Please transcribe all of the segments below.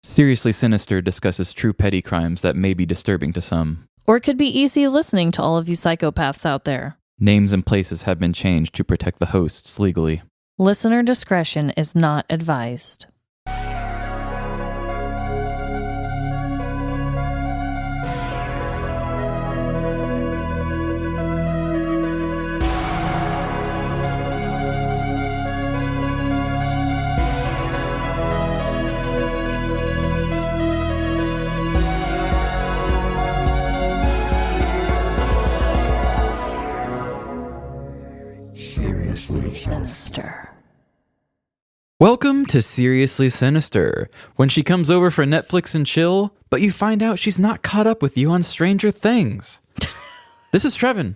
Seriously Sinister discusses true petty crimes that may be disturbing to some. Or it could be easy listening to all of you psychopaths out there. Names and places have been changed to protect the hosts legally. Listener discretion is not advised. Seriously Sinister. Welcome to Seriously Sinister, when she comes over for Netflix and chill, but you find out she's not caught up with you on Stranger Things. This is Trevin.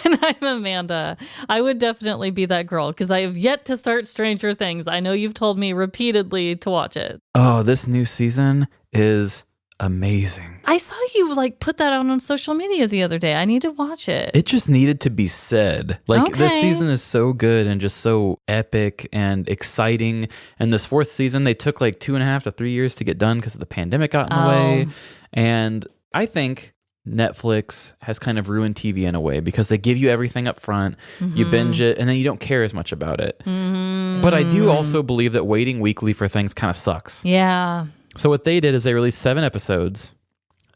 And I'm Amanda. I would definitely be that girl because I have yet to start Stranger Things. I know you've told me repeatedly to watch it. Oh, this new season is amazing. I saw you put that out on social media the other day. I need to watch it. It just needed to be said. This season is so good and just so epic and exciting. And this fourth season, they took 2.5 to 3 years to get done because the pandemic got in the way. And I think Netflix has kind of ruined TV in a way because they give you everything up front, you binge it, and then you don't care as much about it. But I do also believe that waiting weekly for things kind of sucks. Yeah. So what they did is they released 7 episodes,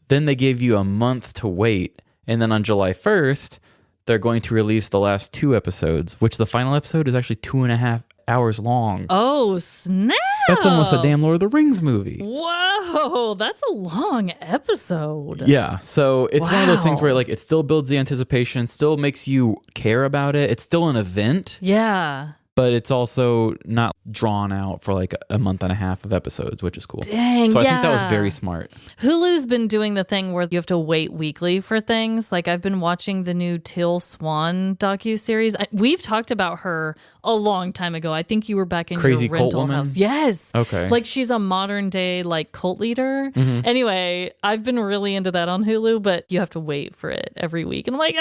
then they gave you a month to wait, and then on July 1st, they're going to release the last 2 episodes, which the final episode is actually 2.5 hours long. Oh, snap! That's almost a damn Lord of the Rings movie. Whoa, that's a long episode. Yeah, so it's one of those things where it still builds the anticipation, still makes you care about it. It's still an event. Yeah. But it's also not drawn out for a month and a half of episodes, which is cool. Dang, so I think that was very smart. Hulu's been doing the thing where you have to wait weekly for things. I've been watching the new Till Swan docuseries. We've talked about her a long time ago. I think you were back in Crazy your rental cult woman? house. Yes. Okay. She's a modern day cult leader. Mm-hmm. Anyway, I've been really into that on Hulu, but you have to wait for it every week. And I'm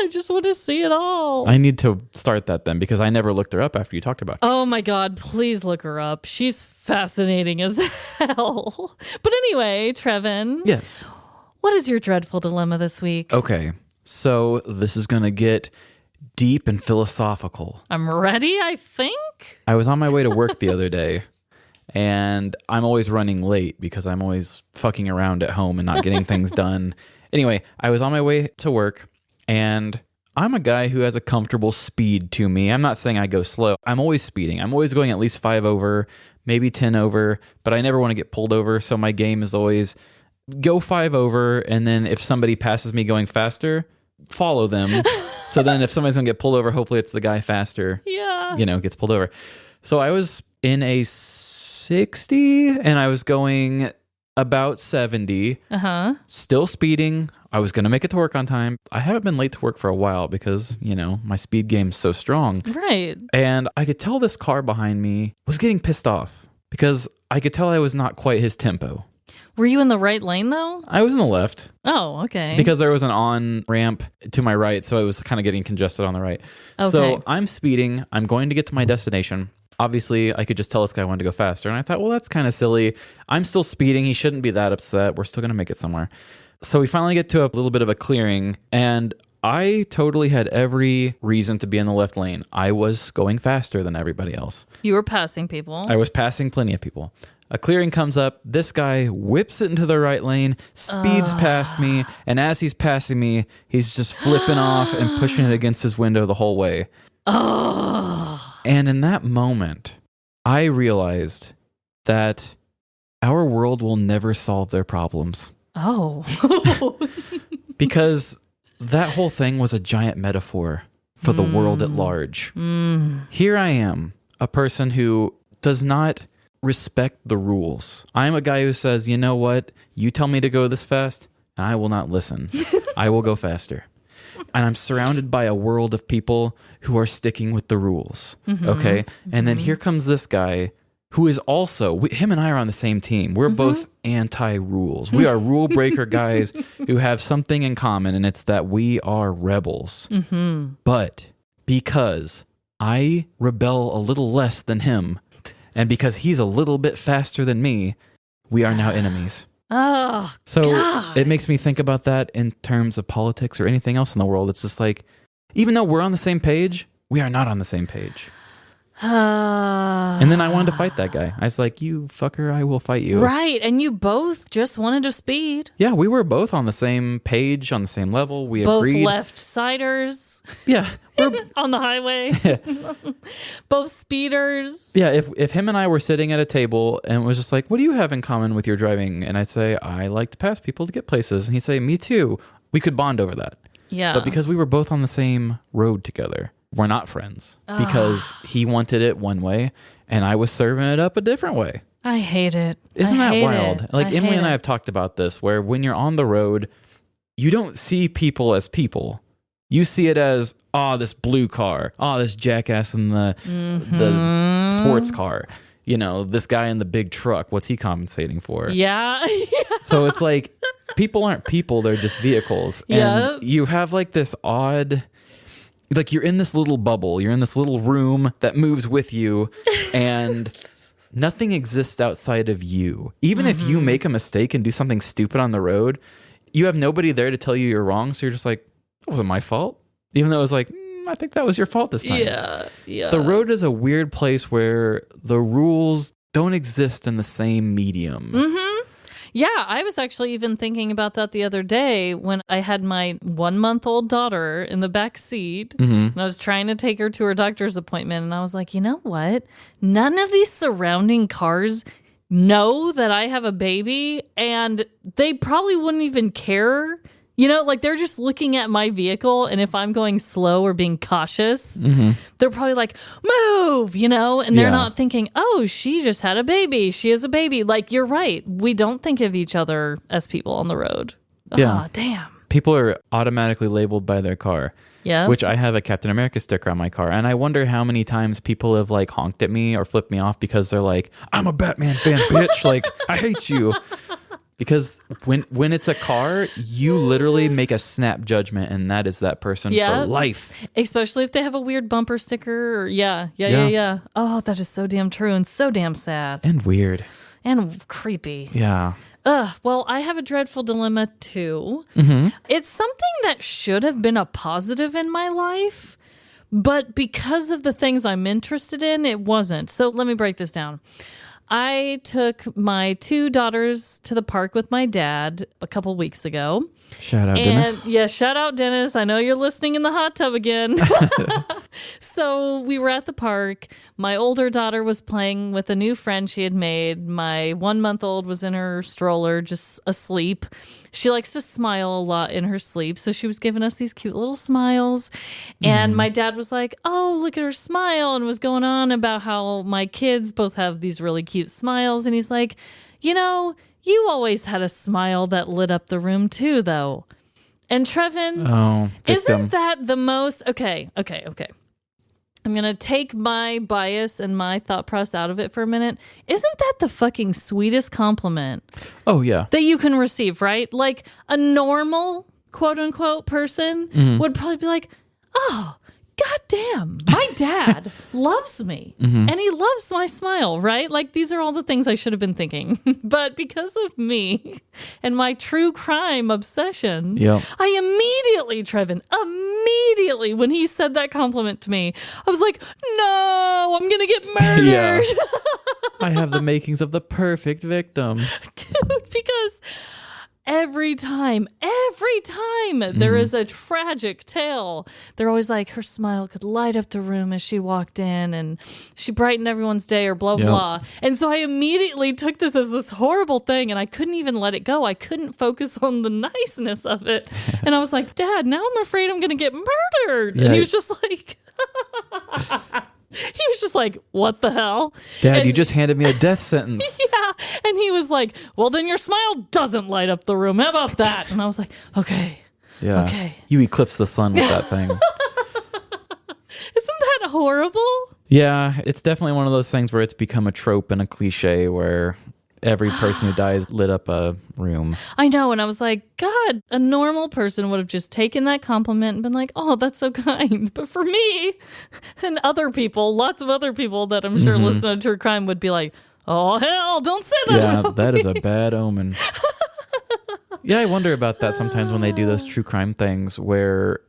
I just want to see it all. I need to start that then because I never looked her up after you talked about her. Oh my God, please look her up. She's fascinating as hell. But anyway, Trevin. Yes. What is your dreadful dilemma this week? Okay, so this is going to get deep and philosophical. I'm ready, I think. I was on my way to work the other day, and I'm always running late because I'm always fucking around at home and not getting things done. Anyway, I was on my way to work, and I'm a guy who has a comfortable speed to me. I'm not saying I go slow. I'm always speeding. I'm always going at least 5 over, maybe 10 over, but I never want to get pulled over. So my game is always go 5 over. And then if somebody passes me going faster, follow them. So then if somebody's going to get pulled over, hopefully it's the guy faster, gets pulled over. So I was in a 60 and I was going about 70, still speeding. I was going to make it to work on time. I haven't been late to work for a while because, my speed game's so strong. Right. And I could tell this car behind me was getting pissed off because I could tell I was not quite his tempo. Were you in the right lane though? I was in the left. Oh, okay. Because there was an on-ramp to my right, so it was kind of getting congested on the right. Okay. So I'm speeding. I'm going to get to my destination. Obviously, I could just tell this guy I wanted to go faster. And I thought, well, that's kind of silly. I'm still speeding. He shouldn't be that upset. We're still going to make it somewhere. So we finally get to a little bit of a clearing. And I totally had every reason to be in the left lane. I was going faster than everybody else. You were passing people. I was passing plenty of people. A clearing comes up. This guy whips it into the right lane, speeds past me. And as he's passing me, he's just flipping off and pushing it against his window the whole way. And in that moment, I realized that our world will never solve their problems. Oh. Because that whole thing was a giant metaphor for the world at large. Here I am, a person who does not respect the rules. I'm a guy who says, you know what? You tell me to go this fast, and I will not listen. I will go faster. And I'm surrounded by a world of people who are sticking with the rules. Okay? And then here comes this guy who is also, him and I are on the same team. We're both anti-rules. We are rule breaker guys who have something in common, and it's that we are rebels. But because I rebel a little less than him, and because he's a little bit faster than me, we are now enemies. Oh, so God. It makes me think about that in terms of politics or anything else in the world. It's just like, even though we're on the same page, we are not on the same page. And then I wanted to fight that guy. I was like, you fucker, I will fight you. Right. And you both just wanted to speed. Yeah, we were both on the same page, on the same level. We both agreed. left-siders. Yeah. On the highway. Both speeders. Yeah, if him and I were sitting at a table and it was just like, what do you have in common with your driving? And I'd say, I like to pass people to get places. And he'd say, me too. We could bond over that. Yeah. But because we were both on the same road together, we're not friends. Because he wanted it one way and I was serving it up a different way. I hate it. Isn't that wild? It. Like Emily and I it. have talked about this, where when you're on the road, you don't see people as people. You see it as, this blue car. This jackass in the sports car. You know, this guy in the big truck. What's he compensating for? Yeah. So it's like, people aren't people. They're just vehicles. Yeah. And you have like this odd... Like you're in this little bubble. You're in this little room that moves with you. And... nothing exists outside of you. Even if you make a mistake and do something stupid on the road, you have nobody there to tell you you're wrong. So you're just like, that wasn't my fault. Even though it was like, I think that was your fault this time. Yeah. The road is a weird place where the rules don't exist in the same medium. Yeah, I was actually even thinking about that the other day when I had my 1-month-old daughter in the back seat and I was trying to take her to her doctor's appointment. And I was like, you know what? None of these surrounding cars know that I have a baby and they probably wouldn't even care. You know, like they're just looking at my vehicle, and if I'm going slow or being cautious, they're probably like, move, you know, and they're not thinking, oh, she just had a baby. She has a baby. Like, you're right. We don't think of each other as people on the road. Yeah. Oh, damn. People are automatically labeled by their car. Yeah. Which I have a Captain America sticker on my car. And I wonder how many times people have like honked at me or flipped me off because they're like, I'm a Batman fan, bitch. Like, I hate you. Because when it's a car, you literally make a snap judgment, and that is that person for life. Especially if they have a weird bumper sticker. Or, yeah. Oh, that is so damn true and so damn sad. And weird. And creepy. Yeah. Well, I have a dreadful dilemma too. It's something that should have been a positive in my life, but because of the things I'm interested in, it wasn't. So let me break this down. I took my 2 daughters to the park with my dad a couple weeks ago. Shout out, Dennis. Yeah, shout out, Dennis. I know you're listening in the hot tub again. So we were at the park. My older daughter was playing with a new friend she had made. My 1-month-old was in her stroller, just asleep. She likes to smile a lot in her sleep, so she was giving us these cute little smiles. And my dad was like, oh, look at her smile, and was going on about how my kids both have these really cute smiles. And he's like, you know, you always had a smile that lit up the room too, though. And Trevin, isn't that the most... Okay. I'm going to take my bias and my thought process out of it for a minute. Isn't that the fucking sweetest compliment? Oh, yeah. That you can receive, right? Like a normal, quote unquote, person would probably be like, oh, goddamn, my dad loves me and he loves my smile, right? Like these are all the things I should have been thinking. But because of me and my true crime obsession, I immediately, Trevin, when he said that compliment to me, I was like, no, I'm going to get murdered. I have the makings of the perfect victim. Dude, because... Every time there is a tragic tale, they're always like, her smile could light up the room as she walked in and she brightened everyone's day or blah, blah. And so I immediately took this as this horrible thing and I couldn't even let it go. I couldn't focus on the niceness of it. And I was like, Dad, now I'm afraid I'm going to get murdered. And he was just like... He was just like, what the hell? Dad, you just handed me a death sentence. Yeah. And he was like, well, then your smile doesn't light up the room. How about that? And I was like, okay. Yeah. Okay. You eclipse the sun with that thing. Isn't that horrible? Yeah. It's definitely one of those things where it's become a trope and a cliche where every person who dies lit up a room. I know. And I was like, God, a normal person would have just taken that compliment and been like, oh, that's so kind. But for me and other people, lots of other people that I'm sure listen to True Crime would be like, Oh, hell, don't say that. Yeah, that is a bad omen. Yeah, I wonder about that sometimes when they do those true crime things where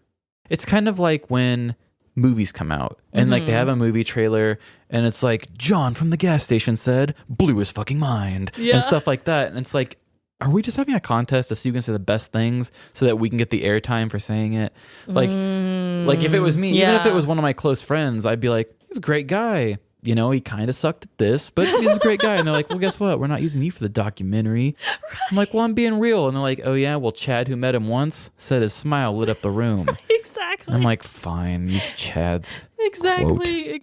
it's kind of like when movies come out and like they have a movie trailer and it's like John from the gas station said blew his fucking mind and stuff like that. And it's like, are we just having a contest to see who can say the best things so that we can get the airtime for saying it? Like if it was me, even if it was one of my close friends, I'd be like, he's a great guy. You know, he kind of sucked at this, but he's a great guy. And they're like, well, guess what? We're not using you for the documentary. Right. I'm like, well, I'm being real. And they're like, oh, yeah? Well, Chad, who met him once, said his smile lit up the room. Exactly. And I'm like, fine, use Chad's Exactly.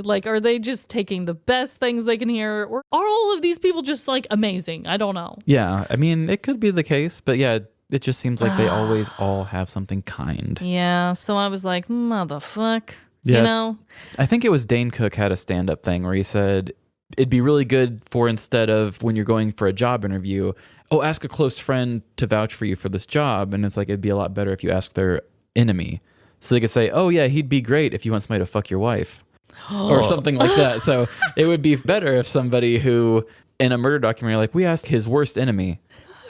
Like, are they just taking the best things they can hear? Or are all of these people just, like, amazing? I don't know. Yeah, I mean, it could be the case. But yeah, it just seems like they always all have something kind. Yeah, so I was like, motherfuck. Yeah, you know? I think it was Dane Cook had a stand-up thing where he said it'd be really good for instead of when you're going for a job interview, ask a close friend to vouch for you for this job. And it's like, it'd be a lot better if you ask their enemy. So they could say, oh yeah, he'd be great if you want somebody to fuck your wife or something like that. So it would be better if somebody who in a murder documentary, like we asked his worst enemy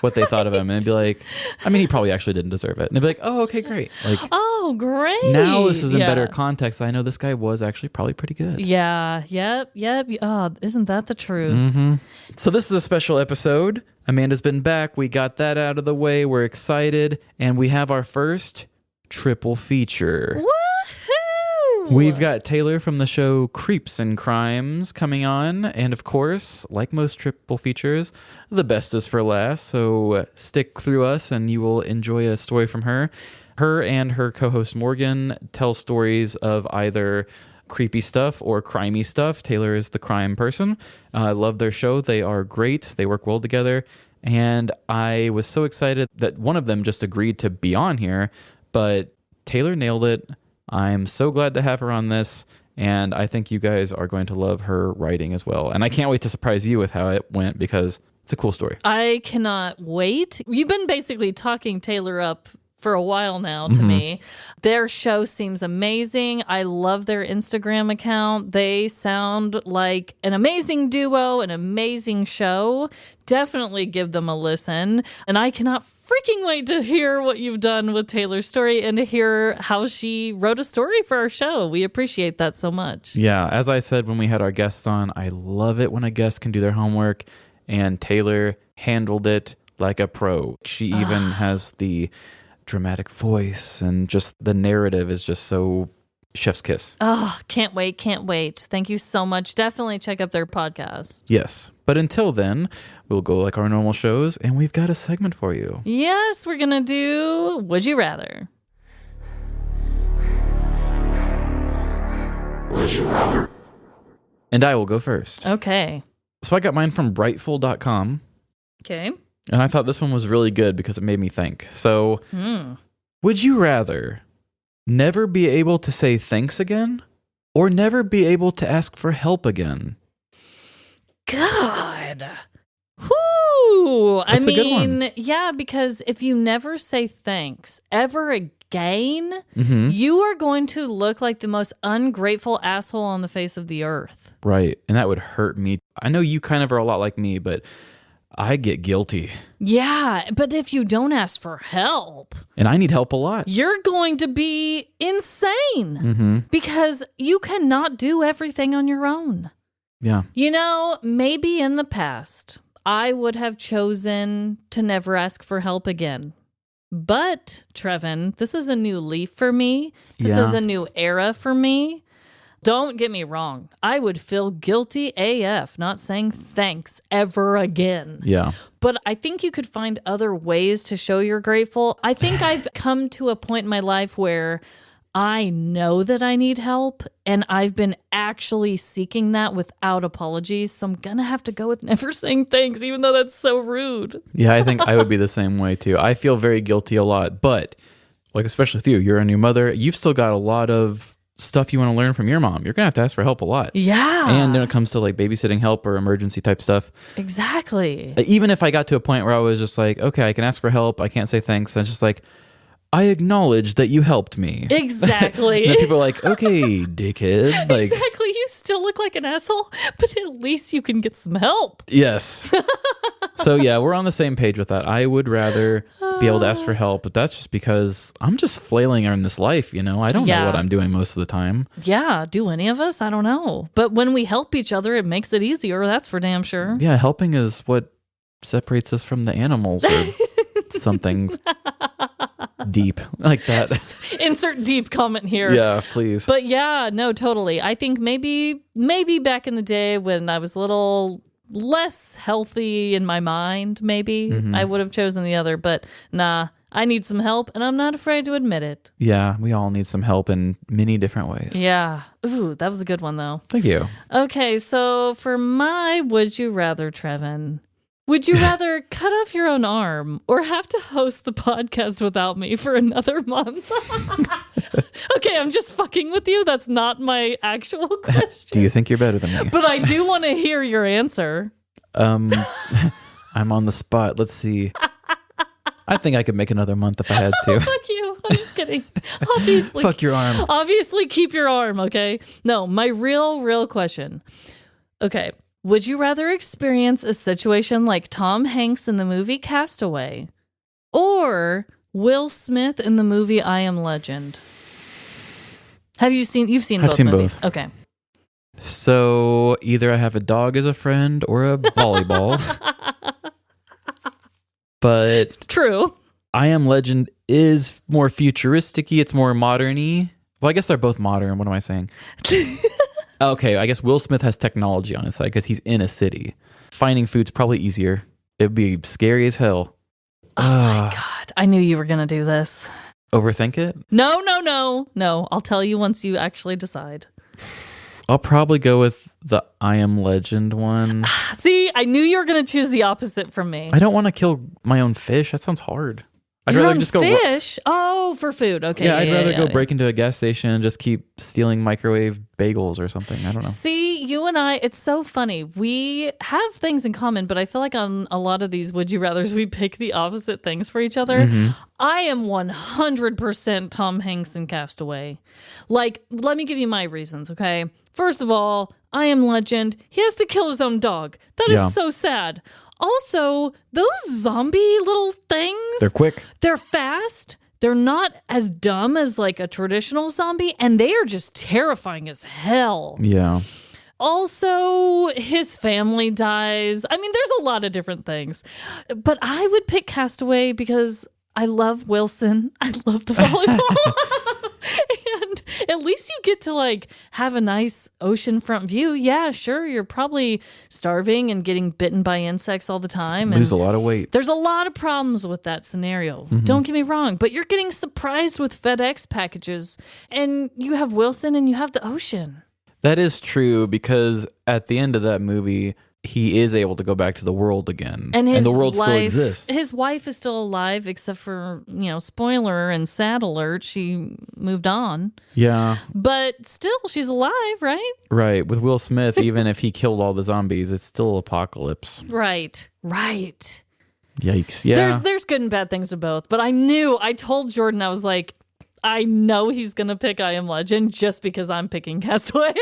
what they thought of him, and it'd be like, I mean, he probably actually didn't deserve it. And they'd be like, oh, okay, great. Like, oh, great. Now this is in better context. I know this guy was actually probably pretty good. Yeah, yep. Oh, isn't that the truth? Mm-hmm. So this is a special episode. Amanda's been back. We got that out of the way. We're excited, and we have our first triple feature. Woohoo! We've got Taylar from the show Creeps and Crimes coming on, and of course, like most triple features, the best is for last, so stick through us and you will enjoy a story from her. Her and her co-host Morgan tell stories of either creepy stuff or crimey stuff. Taylar is the crime person. I love their show. They are great. They work well together, and I was so excited that one of them just agreed to be on here, but Taylar nailed it. I'm so glad to have her on this, and I think you guys are going to love her writing as well. And I can't wait to surprise you with how it went because it's a cool story. I cannot wait. You've been basically talking Taylar up for a while now to me. Their show seems amazing. I love their Instagram account. They sound like an amazing duo, an amazing show. Definitely give them a listen. And I cannot freaking wait to hear what you've done with Taylar's story and to hear how she wrote a story for our show. We appreciate that so much. Yeah, as I said when we had our guests on, I love it when a guest can do their homework, and Taylar handled it like a pro. She even has the dramatic voice, and just the narrative is just so chef's kiss. Oh, can't wait. Thank you so much. Definitely check out their podcast. Yes. But until then, we'll go like our normal shows, and we've got a segment for you. Yes, we're going to do Would You Rather? Would you rather? And I will go first. Okay. So I got mine from Brightful.com. Okay. And I thought this one was really good because it made me think. So, would you rather never be able to say thanks again or never be able to ask for help again? God. Whoo. That's a good one. Yeah, because if you never say thanks ever again, you are going to look like the most ungrateful asshole on the face of the earth. Right. And that would hurt me. I know you kind of are a lot like me, but I get guilty. Yeah, but if you don't ask for help, and I need help a lot, you're going to be insane because you cannot do everything on your own. Yeah. You know, maybe in the past, I would have chosen to never ask for help again. But, Trevin, this is a new leaf for me. This is a new era for me. Don't get me wrong. I would feel guilty AF not saying thanks ever again. Yeah. But I think you could find other ways to show you're grateful. I think I've come to a point in my life where I know that I need help, and I've been actually seeking that without apologies. So I'm going to have to go with never saying thanks, even though that's so rude. Yeah, I think I would be the same way too. I feel very guilty a lot, but like, especially with you, you're a new mother. You've still got a lot of stuff you want to learn from your mom. You're going to have to ask for help a lot. Yeah. And when it comes to like babysitting help or emergency type stuff. Exactly. Even if I got to a point where I was just like, okay, I can ask for help, I can't say thanks. It's just like, I acknowledge that you helped me. Exactly. And then people are like, okay, dickhead. Like, Exactly. You still look like an asshole, but at least you can get some help. yes. So yeah, we're on the same page with that. I would rather be able to ask for help, but that's just because I'm just flailing in this life, you know? I don't know what I'm doing most of the time. Yeah, do any of us? I don't know. But when we help each other, it makes it easier. That's for damn sure. Yeah, helping is what separates us from the animals or something deep like that. Insert deep comment here. Yeah, please. But yeah, no, totally. I think maybe back in the day when I was a little less healthy in my mind, maybe I would have chosen the other. But nah, I need some help, and I'm not afraid to admit it. Yeah, we all need some help in many different ways. Yeah. Ooh, that was a good one, though. Thank you. Okay, so for my would you rather, Trevin, would you rather cut off your own arm or have to host the podcast without me for another month? Okay, I'm just fucking with you. That's not my actual question. Do you think you're better than me? But I do want to hear your answer. I'm on the spot. Let's see. I think I could make another month if I had to. Fuck you. I'm just kidding. Obviously. Fuck your arm. Obviously, keep your arm, okay? No, my real question. Okay. Would you rather experience a situation like Tom Hanks in the movie Castaway or Will Smith in the movie I Am Legend? You've seen both movies? Both. Okay. So either I have a dog as a friend or a volleyball. But True. I Am Legend is more futuristic-y. It's more modern-y. Well, I guess they're both modern. What am I saying? Okay, I guess Will Smith has technology on his side because he's in a city. Finding food's probably easier. It'd be scary as hell. Oh my God. I knew you were going to do this. Overthink it? No. I'll tell you once you actually decide. I'll probably go with the I Am Legend one. See, I knew you were going to choose the opposite from me. I don't want to kill my own fish. That sounds hard. I'd Your rather own just go fish? Oh, for food. Okay. Yeah, I'd rather go break into a gas station and just keep stealing microwave bagels or something. I don't know. See, you and I, it's so funny. We have things in common, but I feel like on a lot of these would you rathers, we pick the opposite things for each other. I am 100% Tom Hanks in Castaway. Like, let me give you my reasons, okay? First of all, I Am Legend. He has to kill his own dog. That is so sad. Also, those zombie little things. They're quick. They're fast. They're not as dumb as like a traditional zombie, and they are just terrifying as hell. Yeah. Also, his family dies. I mean, there's a lot of different things. But I would pick Castaway because I love Wilson. I love the volleyball. And at least you get to like have a nice oceanfront view. Yeah, sure. You're probably starving and getting bitten by insects all the time. Lose a lot of weight. There's a lot of problems with that scenario. Don't get me wrong, but you're getting surprised with FedEx packages and you have Wilson and you have the ocean. That is true because at the end of that movie, he is able to go back to the world again. And the world still exists. His wife is still alive, except for, spoiler and sad alert, she moved on. Yeah. But still, she's alive, right? Right. With Will Smith, even if he killed all the zombies, it's still apocalypse. Right. Yikes. Yeah. There's good and bad things to both. But I told Jordan, I was like, I know he's going to pick I Am Legend just because I'm picking Castaway.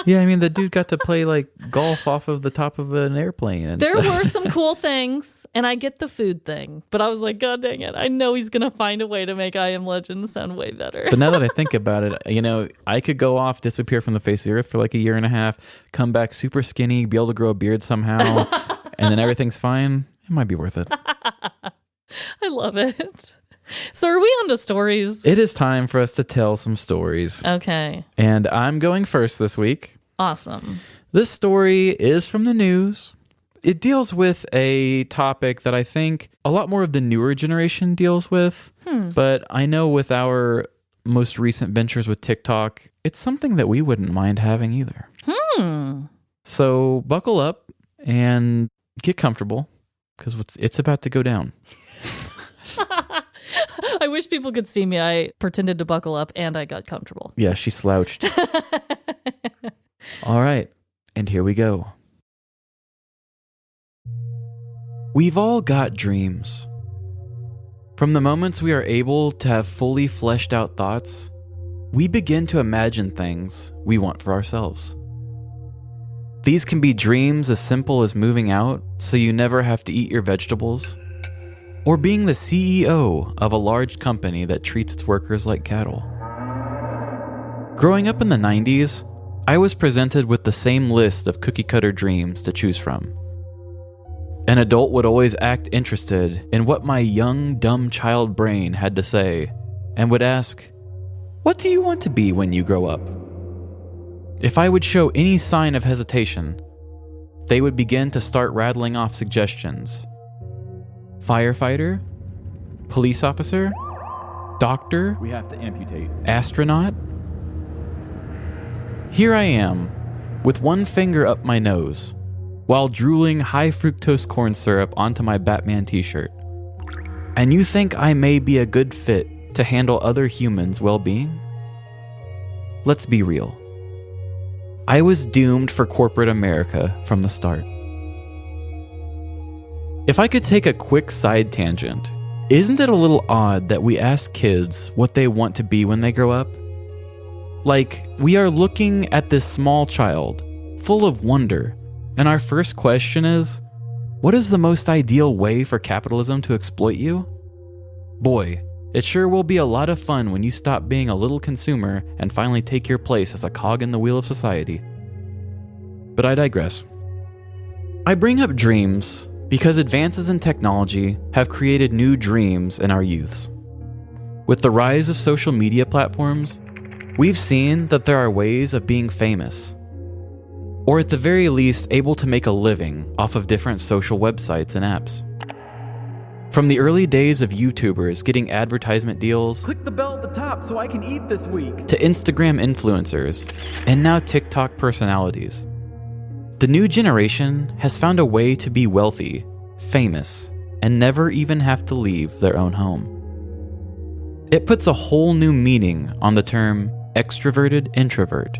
Yeah, I mean, the dude got to play like golf off of the top of an airplane. And there were some cool things, and I get the food thing. But I was like, God dang it. I know he's going to find a way to make I Am Legend sound way better. But now that I think about it, I could go off, disappear from the face of the earth for like a year and a half, come back super skinny, be able to grow a beard somehow, and then everything's fine. It might be worth it. I love it. So are we on to stories? It is time for us to tell some stories. Okay. And I'm going first this week. Awesome. This story is from the news. It deals with a topic that I think a lot more of the newer generation deals with. But I know with our most recent ventures with TikTok, it's something that we wouldn't mind having either. So buckle up and get comfortable because it's about to go down. I wish people could see me. I pretended to buckle up and I got comfortable. Yeah, she slouched. All right, and here we go. We've all got dreams. From the moments we are able to have fully fleshed out thoughts, we begin to imagine things we want for ourselves. These can be dreams as simple as moving out so you never have to eat your vegetables, or being the CEO of a large company that treats its workers like cattle. Growing up in the 90s, I was presented with the same list of cookie-cutter dreams to choose from. An adult would always act interested in what my young, dumb child brain had to say, and would ask, "What do you want to be when you grow up?" If I would show any sign of hesitation, they would begin to start rattling off suggestions. Firefighter? Police officer? Doctor? We have to amputate. Astronaut? Here I am, with one finger up my nose, while drooling high fructose corn syrup onto my Batman t-shirt. And you think I may be a good fit to handle other humans' well-being? Let's be real. I was doomed for corporate America from the start. If I could take a quick side tangent, isn't it a little odd that we ask kids what they want to be when they grow up? Like, we are looking at this small child, full of wonder, and our first question is, what is the most ideal way for capitalism to exploit you? Boy, it sure will be a lot of fun when you stop being a little consumer and finally take your place as a cog in the wheel of society. But I digress. I bring up dreams because advances in technology have created new dreams in our youths. With the rise of social media platforms, we've seen that there are ways of being famous, or at the very least able to make a living off of different social websites and apps. From the early days of YouTubers getting advertisement deals, Click the bell at the top so I can eat this week. to Instagram influencers, and now TikTok personalities. The new generation has found a way to be wealthy, famous, and never even have to leave their own home. It puts a whole new meaning on the term extroverted introvert.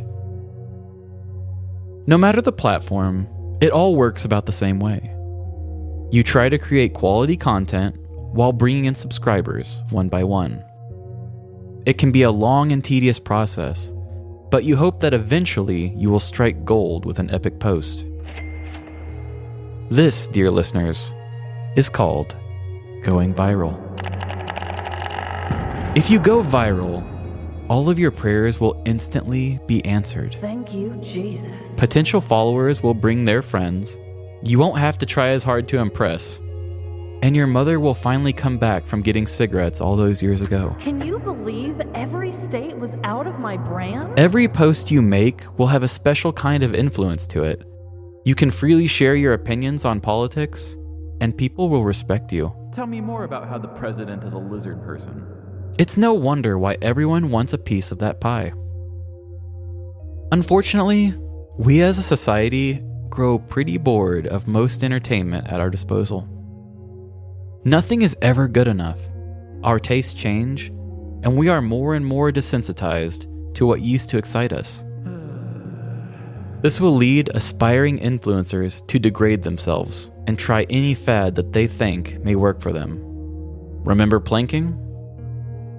No matter the platform, it all works about the same way. You try to create quality content while bringing in subscribers one by one. It can be a long and tedious process, but you hope that eventually you will strike gold with an epic post. This, dear listeners, is called going viral. If you go viral, all of your prayers will instantly be answered. Thank you, Jesus. Potential followers will bring their friends. You won't have to try as hard to impress. And your mother will finally come back from getting cigarettes all those years ago. Can you believe every state was out of my brand? Every post you make will have a special kind of influence to it. You can freely share your opinions on politics, and people will respect you. Tell me more about how the president is a lizard person. It's no wonder why everyone wants a piece of that pie. Unfortunately, we as a society grow pretty bored of most entertainment at our disposal. Nothing is ever good enough. Our tastes change, and we are more and more desensitized to what used to excite us. This will lead aspiring influencers to degrade themselves and try any fad that they think may work for them. Remember planking?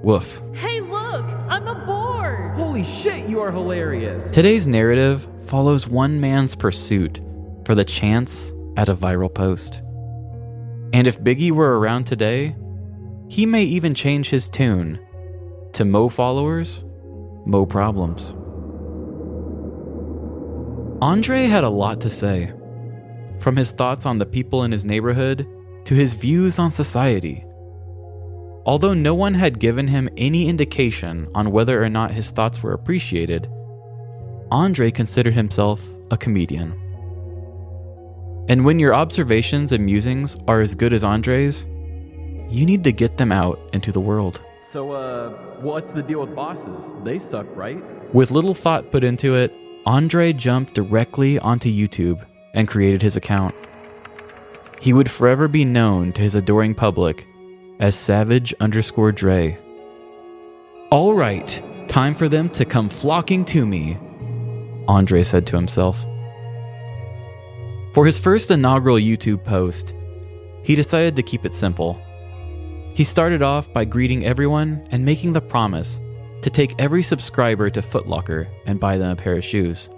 Woof. Hey, look! I'm aboard! Holy shit, you are hilarious. Today's narrative follows one man's pursuit for the chance at a viral post. And if Biggie were around today, he may even change his tune to mo followers, mo problems. Andre had a lot to say, from his thoughts on the people in his neighborhood to his views on society. Although no one had given him any indication on whether or not his thoughts were appreciated, Andre considered himself a comedian. And when your observations and musings are as good as Andre's, you need to get them out into the world. So, what's the deal with bosses? They suck, right? With little thought put into it, Andre jumped directly onto YouTube and created his account. He would forever be known to his adoring public as Savage_Dre. All right, time for them to come flocking to me, Andre said to himself. For his first inaugural YouTube post, he decided to keep it simple. He started off by greeting everyone and making the promise to take every subscriber to Foot Locker and buy them a pair of shoes.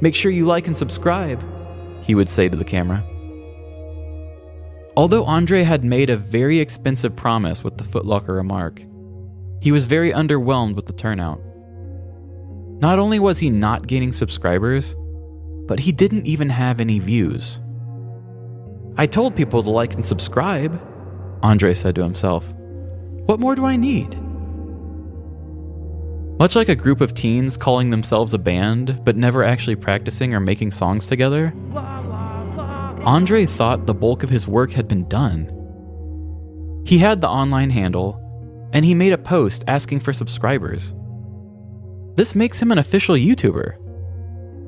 "Make sure you like and subscribe," he would say to the camera. Although Andre had made a very expensive promise with the Foot Locker remark, he was very underwhelmed with the turnout. Not only was he not gaining subscribers, but he didn't even have any views. "I told people to like and subscribe," Andre said to himself. "What more do I need?" Much like a group of teens calling themselves a band, but never actually practicing or making songs together, Andre thought the bulk of his work had been done. He had the online handle, and he made a post asking for subscribers. This makes him an official YouTuber.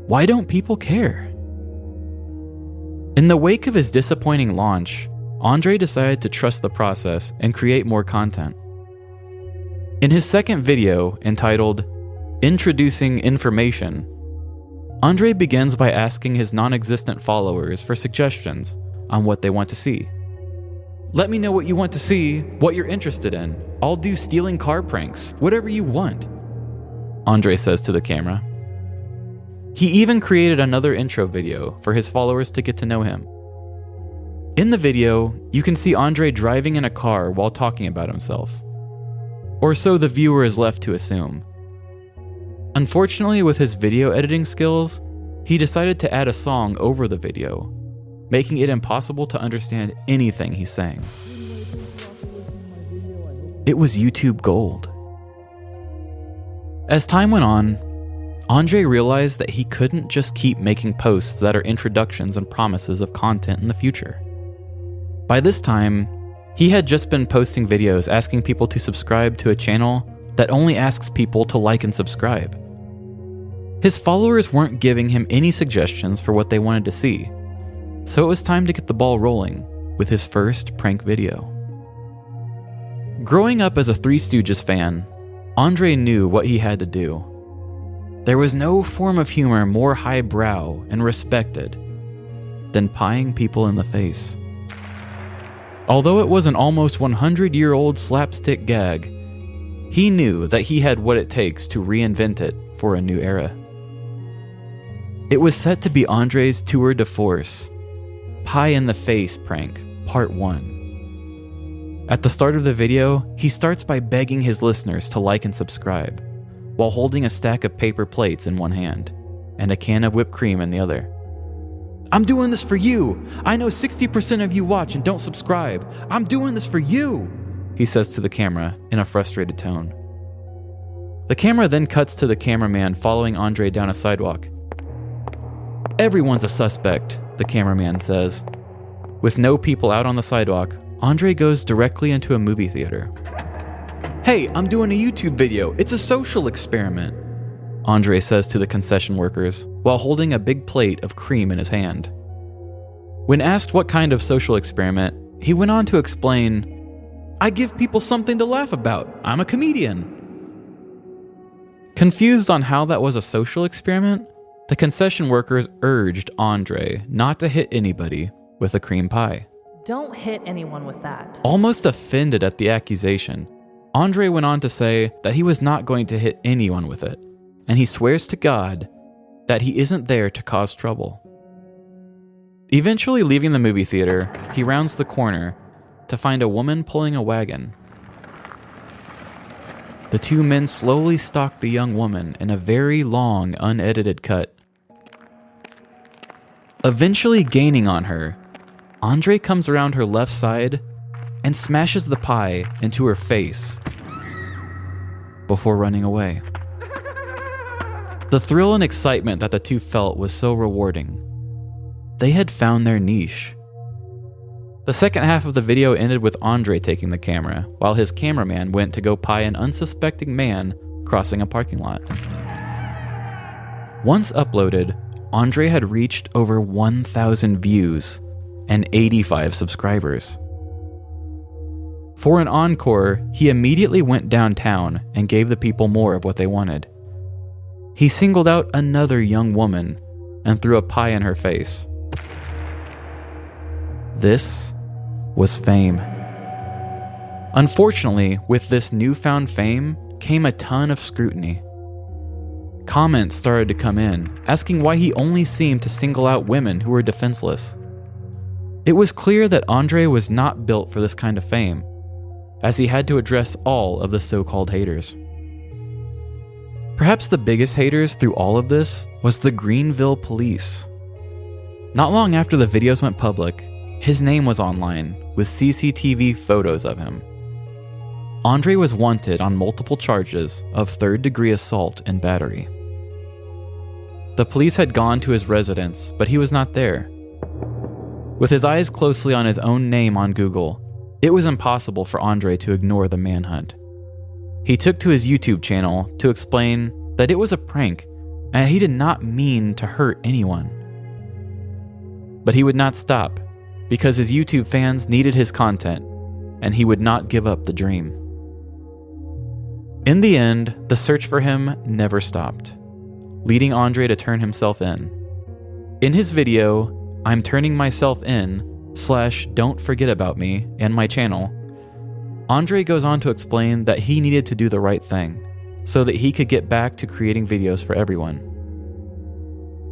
Why don't people care? In the wake of his disappointing launch, Andre decided to trust the process and create more content. In his second video, entitled Introducing Information, Andre begins by asking his non-existent followers for suggestions on what they want to see. "Let me know what you want to see, what you're interested in. I'll do stealing car pranks, whatever you want," Andre says to the camera. He even created another intro video for his followers to get to know him. In the video, you can see Andre driving in a car while talking about himself. Or so the viewer is left to assume. Unfortunately, with his video editing skills, he decided to add a song over the video, making it impossible to understand anything he's saying. It was YouTube gold. As time went on, Andre realized that he couldn't just keep making posts that are introductions and promises of content in the future. By this time, he had just been posting videos asking people to subscribe to a channel that only asks people to like and subscribe. His followers weren't giving him any suggestions for what they wanted to see, so it was time to get the ball rolling with his first prank video. Growing up as a Three Stooges fan, Andre knew what he had to do. There was no form of humor more highbrow and respected than pieing people in the face. Although it was an almost 100-year-old slapstick gag, he knew that he had what it takes to reinvent it for a new era. It was set to be Andre's tour de force, Pie in the Face Prank, Part 1. At the start of the video, he starts by begging his listeners to like and subscribe, while holding a stack of paper plates in one hand and a can of whipped cream in the other. "I'm doing this for you. I know 60% of you watch and don't subscribe. I'm doing this for you," he says to the camera in a frustrated tone. The camera then cuts to the cameraman following Andre down a sidewalk. "Everyone's a suspect," the cameraman says. With no people out on the sidewalk, Andre goes directly into a movie theater. "Hey, I'm doing a YouTube video. It's a social experiment," Andre says to the concession workers while holding a big plate of cream in his hand. When asked what kind of social experiment, he went on to explain, "I give people something to laugh about. I'm a comedian." Confused on how that was a social experiment, the concession workers urged Andre not to hit anybody with a cream pie. Don't hit anyone with that. Almost offended at the accusation, Andre went on to say that he was not going to hit anyone with it, and he swears to God that he isn't there to cause trouble. Eventually leaving the movie theater, he rounds the corner to find a woman pulling a wagon. The two men slowly stalk the young woman in a very long, unedited cut. Eventually gaining on her, Andre comes around her left side and smashes the pie into her face before running away. The thrill and excitement that the two felt was so rewarding. They had found their niche. The second half of the video ended with Andre taking the camera, while his cameraman went to go pie an unsuspecting man crossing a parking lot. Once uploaded, Andre had reached over 1,000 views and 85 subscribers. For an encore, he immediately went downtown and gave the people more of what they wanted. He singled out another young woman and threw a pie in her face. This was fame. Unfortunately, with this newfound fame came a ton of scrutiny. Comments started to come in, asking why he only seemed to single out women who were defenseless. It was clear that Andre was not built for this kind of fame, as he had to address all of the so-called haters. Perhaps the biggest haters through all of this was the Greenville police. Not long after the videos went public, his name was online with CCTV photos of him. Andre was wanted on multiple charges of third-degree assault and battery. The police had gone to his residence, but he was not there. With his eyes closely on his own name on Google, it was impossible for Andre to ignore the manhunt. He took to his YouTube channel to explain that it was a prank and he did not mean to hurt anyone. But he would not stop because his YouTube fans needed his content and he would not give up the dream. In the end, the search for him never stopped, leading Andre to turn himself in. In his video, I'm turning myself in / don't forget about me and my channel, Andre goes on to explain that he needed to do the right thing so that he could get back to creating videos for everyone.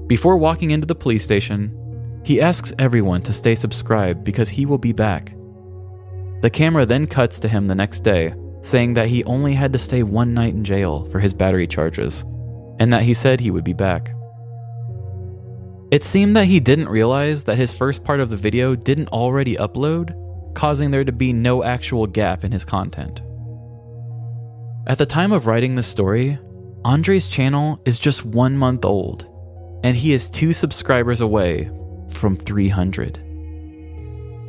Before walking into the police station, he asks everyone to stay subscribed because he will be back. The camera then cuts to him the next day, saying that he only had to stay one night in jail for his battery charges, and that he said he would be back. It seemed that he didn't realize that his first part of the video didn't already upload, causing there to be no actual gap in his content. At the time of writing this story, Andre's channel is just 1 month old, and he is 2 subscribers away from 300.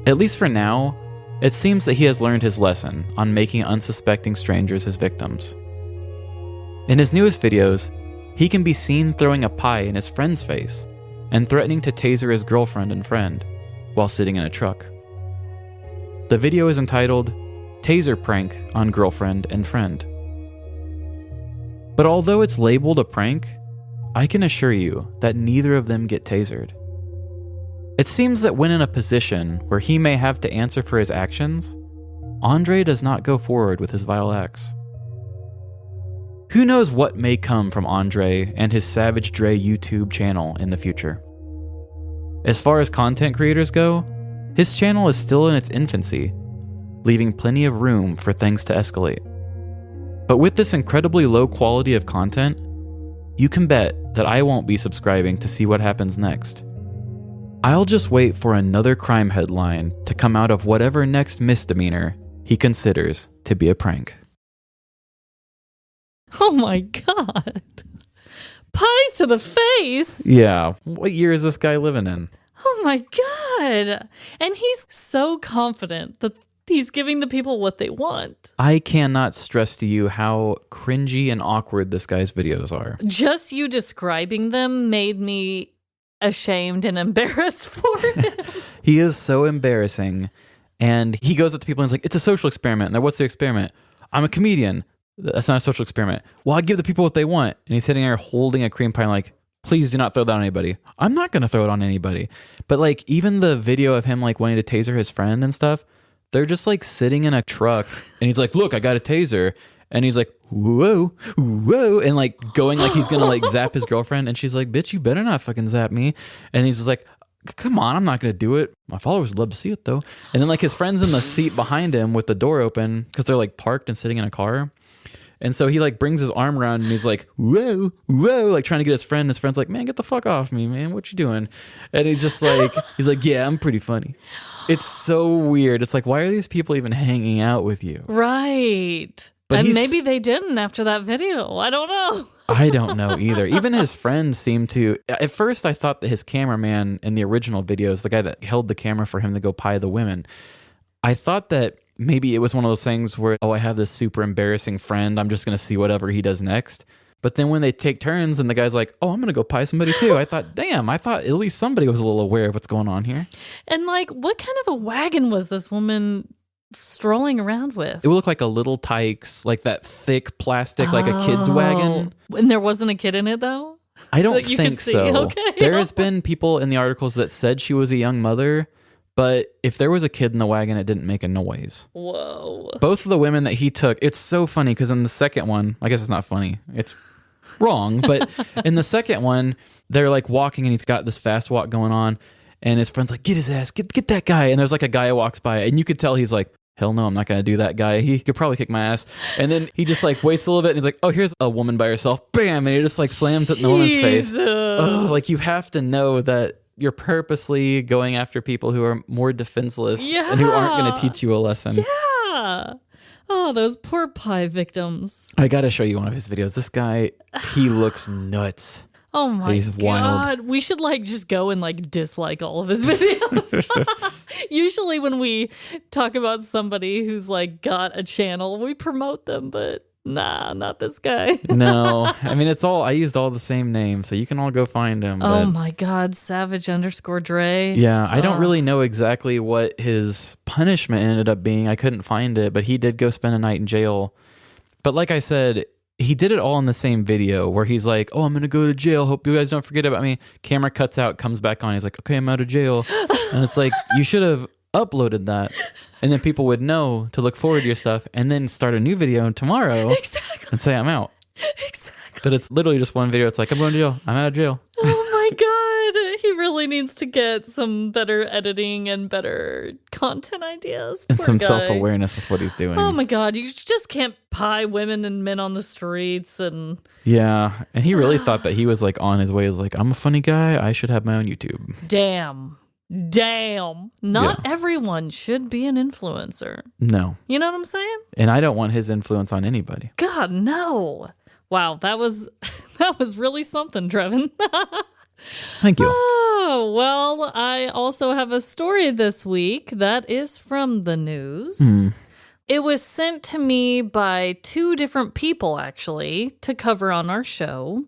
At least for now, it seems that he has learned his lesson on making unsuspecting strangers his victims. In his newest videos, he can be seen throwing a pie in his friend's face and threatening to taser his girlfriend and friend while sitting in a truck. The video is entitled, "Taser Prank on Girlfriend and Friend." But although it's labeled a prank, I can assure you that neither of them get tasered. It seems that when in a position where he may have to answer for his actions, Andre does not go forward with his vile acts. Who knows what may come from Andre and his Savage Dre YouTube channel in the future. As far as content creators go, his channel is still in its infancy, leaving plenty of room for things to escalate. But with this incredibly low quality of content, you can bet that I won't be subscribing to see what happens next. I'll just wait for another crime headline to come out of whatever next misdemeanor he considers to be a prank. Oh my God. Pies to the face. Yeah, what year is this guy living in? Oh my God. And he's so confident that he's giving the people what they want. I cannot stress to you how cringy and awkward this guy's videos are. Just you describing them made me ashamed and embarrassed for him. He is so embarrassing. And he goes up to people and is like, "It's a social experiment." And they're, "What's the experiment?" "I'm a comedian." "That's not a social experiment." "Well, I give the people what they want." And he's sitting there holding a cream pie like, "Please do not throw that on anybody." I'm not going to throw it on anybody. But like even the video of him like wanting to taser his friend and stuff, they're just like sitting in a truck and he's like, "Look, I got a taser." And he's like, "Whoa, whoa," and like going like he's gonna like zap his girlfriend. And she's like, "Bitch, you better not fucking zap me." And he's just like, "Come on, I'm not gonna do it. My followers would love to see it though." And then like his friend's in the seat behind him with the door open because they're like parked and sitting in a car. And so he like brings his arm around and he's like, "Whoa, whoa," like trying to get his friend. His friend's like, "Man, get the fuck off me, man. What you doing?" And he's just like, "Yeah, I'm pretty funny." It's so weird. It's like, why are these people even hanging out with you? Right. But and maybe they didn't after that video. I don't know. I don't know either. Even his friends seem to... At first, I thought that his cameraman in the original videos, the guy that held the camera for him to go pie the women, I thought that maybe it was one of those things where, oh, I have this super embarrassing friend. I'm just going to see whatever he does next. But then when they take turns and the guy's like, "Oh, I'm going to go pie somebody too." I thought, damn, I thought at least somebody was a little aware of what's going on here. And like, what kind of a wagon was this woman strolling around with? It would look like a Little Tykes, like that thick plastic, like a kid's wagon. And there wasn't a kid in it though? I don't that you think could see. so. Okay. There has been people in the articles that said she was a young mother, But if there was a kid in the wagon, it didn't make a noise. Whoa. Both of the women that he took, it's so funny because in the second one, I guess it's not funny. It's wrong. But in the second one, they're like walking and he's got this fast walk going on. And his friend's like, get his ass, get that guy. And there's like a guy who walks by and you could tell he's like, hell no, I'm not going to do that guy. He could probably kick my ass. And then he just like waits a little bit and he's like, oh, here's a woman by herself. Bam. And he just like slams it in the woman's face. Oh, like you have to know that you're purposely going after people who are more defenseless and who aren't going to teach you a lesson. Yeah. Oh, those poor pie victims. I got to show you one of his videos. This guy, he looks nuts. Oh my He's God. wild. We should like just go and like dislike all of his videos. Usually when we talk about somebody who's like got a channel, we promote them, but nah, not this guy. No, I mean, I used all the same names, so you can all go find him. Oh my God, Savage_Dre. Yeah, I don't really know exactly what his punishment ended up being. I couldn't find it, but he did go spend a night in jail. But like I said, he did it all in the same video where he's like, oh, I'm going to go to jail. Hope you guys don't forget about me. Camera cuts out, comes back on. He's like, okay, I'm out of jail. And it's like, you should have uploaded that. And then people would know to look forward to your stuff and then start a new video tomorrow and say, I'm out. Exactly. But it's literally just one video. It's like, I'm going to jail. I'm out of jail. Oh my God. He really needs to get some better editing and better content ideas. And Poor some guy. self-awareness with what he's doing. Oh my God. You just can't pie women and men on the streets. And Yeah. And he really thought that he was like on his way. He was like, I'm a funny guy. I should have my own YouTube. damn. Not everyone should be an influencer. No. You know what I'm saying? And I don't want his influence on anybody. God, no. Wow, that was really something, Trevin. Thank you. Oh, well, I also have a story this week that is from the news. It was sent to me by 2 different people, actually, to cover on our show.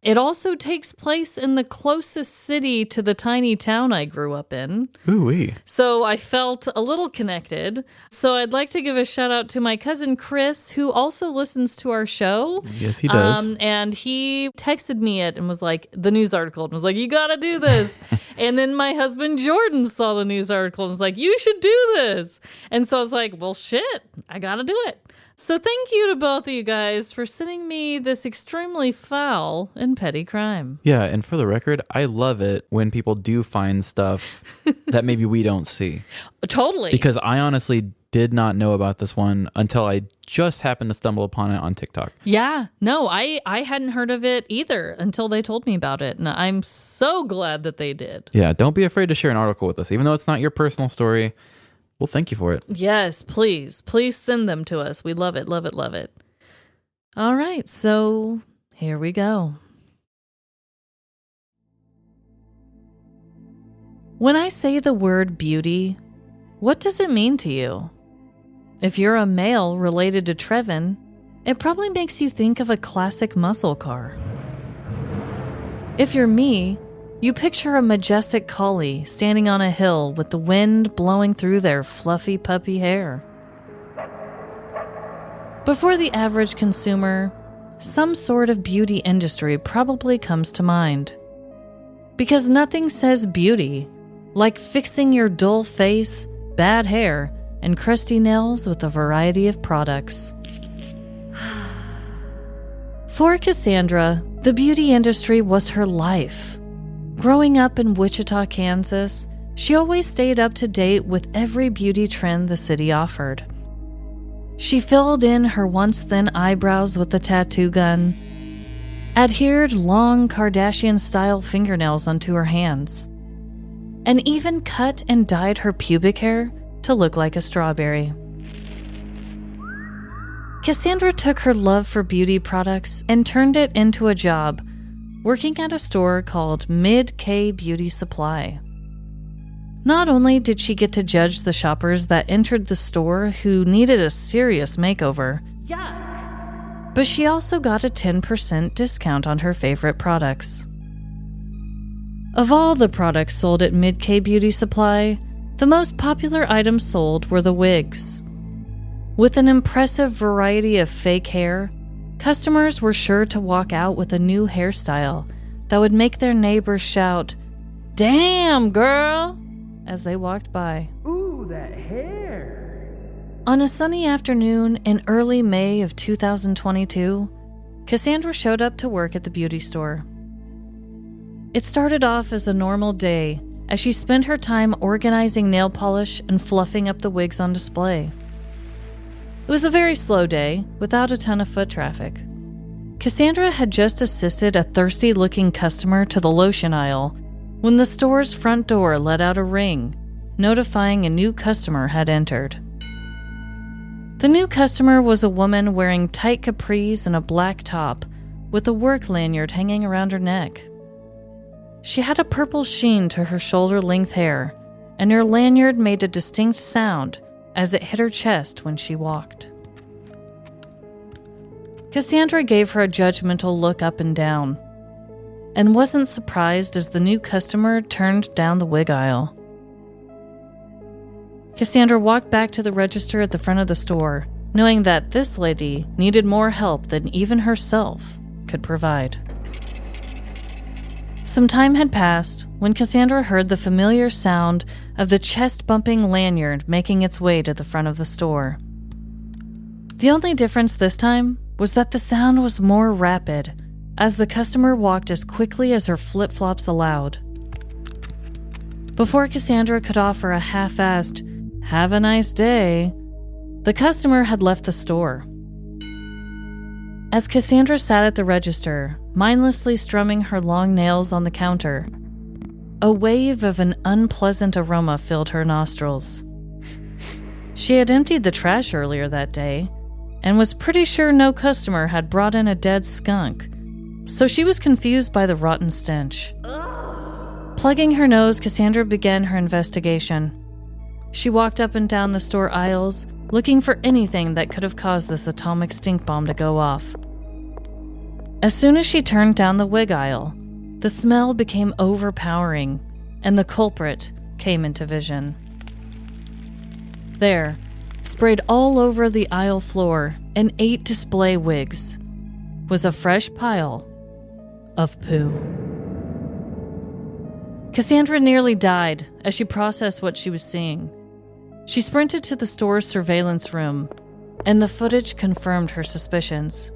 It also takes place in the closest city to the tiny town I grew up in. Ooh-wee. So I felt a little connected. So I'd like to give a shout out to my cousin Chris, who also listens to our show. Yes, he does. And he texted me it and was like, the news article, and was like, you got to do this. And then my husband Jordan saw the news article and was like, you should do this. And so I was like, well, shit, I got to do it. So thank you to both of you guys for sending me this extremely foul and petty crime. Yeah, and for the record, I love it when people do find stuff that maybe we don't see. Totally. Because I honestly did not know about this one until I just happened to stumble upon it on TikTok. Yeah, no, I hadn't heard of it either until they told me about it. And I'm so glad that they did. Yeah, don't be afraid to share an article with us. Even though it's not your personal story, well, thank you for it. Yes, please. Please send them to us. We love it, love it, love it. All right, so here we go. When I say the word beauty, what does it mean to you? If you're a male related to Trevin, it probably makes you think of a classic muscle car. If you're me, you picture a majestic collie standing on a hill with the wind blowing through their fluffy puppy hair. But for the average consumer, some sort of beauty industry probably comes to mind. Because nothing says beauty like fixing your dull face, bad hair, and crusty nails with a variety of products. For Cassandra, the beauty industry was her life. Growing up in Wichita, Kansas, she always stayed up to date with every beauty trend the city offered. She filled in her once thin eyebrows with a tattoo gun, adhered long Kardashian-style fingernails onto her hands, and even cut and dyed her pubic hair to look like a strawberry. Cassandra took her love for beauty products and turned it into a job, working at a store called Mid-K Beauty Supply. Not only did she get to judge the shoppers that entered the store who needed a serious makeover, but she also got a 10% discount on her favorite products. Of all the products sold at Mid-K Beauty Supply, the most popular items sold were the wigs. With an impressive variety of fake hair, customers were sure to walk out with a new hairstyle that would make their neighbors shout, "Damn, girl!" as they walked by. Ooh, that hair. On a sunny afternoon in early May of 2022, Cassandra showed up to work at the beauty store. It started off as a normal day as she spent her time organizing nail polish and fluffing up the wigs on display. It was a very slow day without a ton of foot traffic. Cassandra had just assisted a thirsty-looking customer to the lotion aisle when the store's front door let out a ring, notifying a new customer had entered. The new customer was a woman wearing tight capris and a black top with a work lanyard hanging around her neck. She had a purple sheen to her shoulder-length hair, and her lanyard made a distinct sound as it hit her chest when she walked. Cassandra gave her a judgmental look up and down, and wasn't surprised as the new customer turned down the wig aisle. Cassandra walked back to the register at the front of the store, knowing that this lady needed more help than even herself could provide. Some time had passed when Cassandra heard the familiar sound of the chest-bumping lanyard making its way to the front of the store. The only difference this time was that the sound was more rapid, as the customer walked as quickly as her flip-flops allowed. Before Cassandra could offer a half-assed, "Have a nice day," the customer had left the store. As Cassandra sat at the register, mindlessly strumming her long nails on the counter, a wave of an unpleasant aroma filled her nostrils. She had emptied the trash earlier that day, and was pretty sure no customer had brought in a dead skunk, so she was confused by the rotten stench. Plugging her nose, Cassandra began her investigation. She walked up and down the store aisles, looking for anything that could have caused this atomic stink bomb to go off. As soon as she turned down the wig aisle, the smell became overpowering, and the culprit came into vision. There, sprayed all over the aisle floor and 8 display wigs, was a fresh pile of poo. Cassandra nearly died as she processed what she was seeing. She sprinted to the store's surveillance room, and the footage confirmed her suspicions.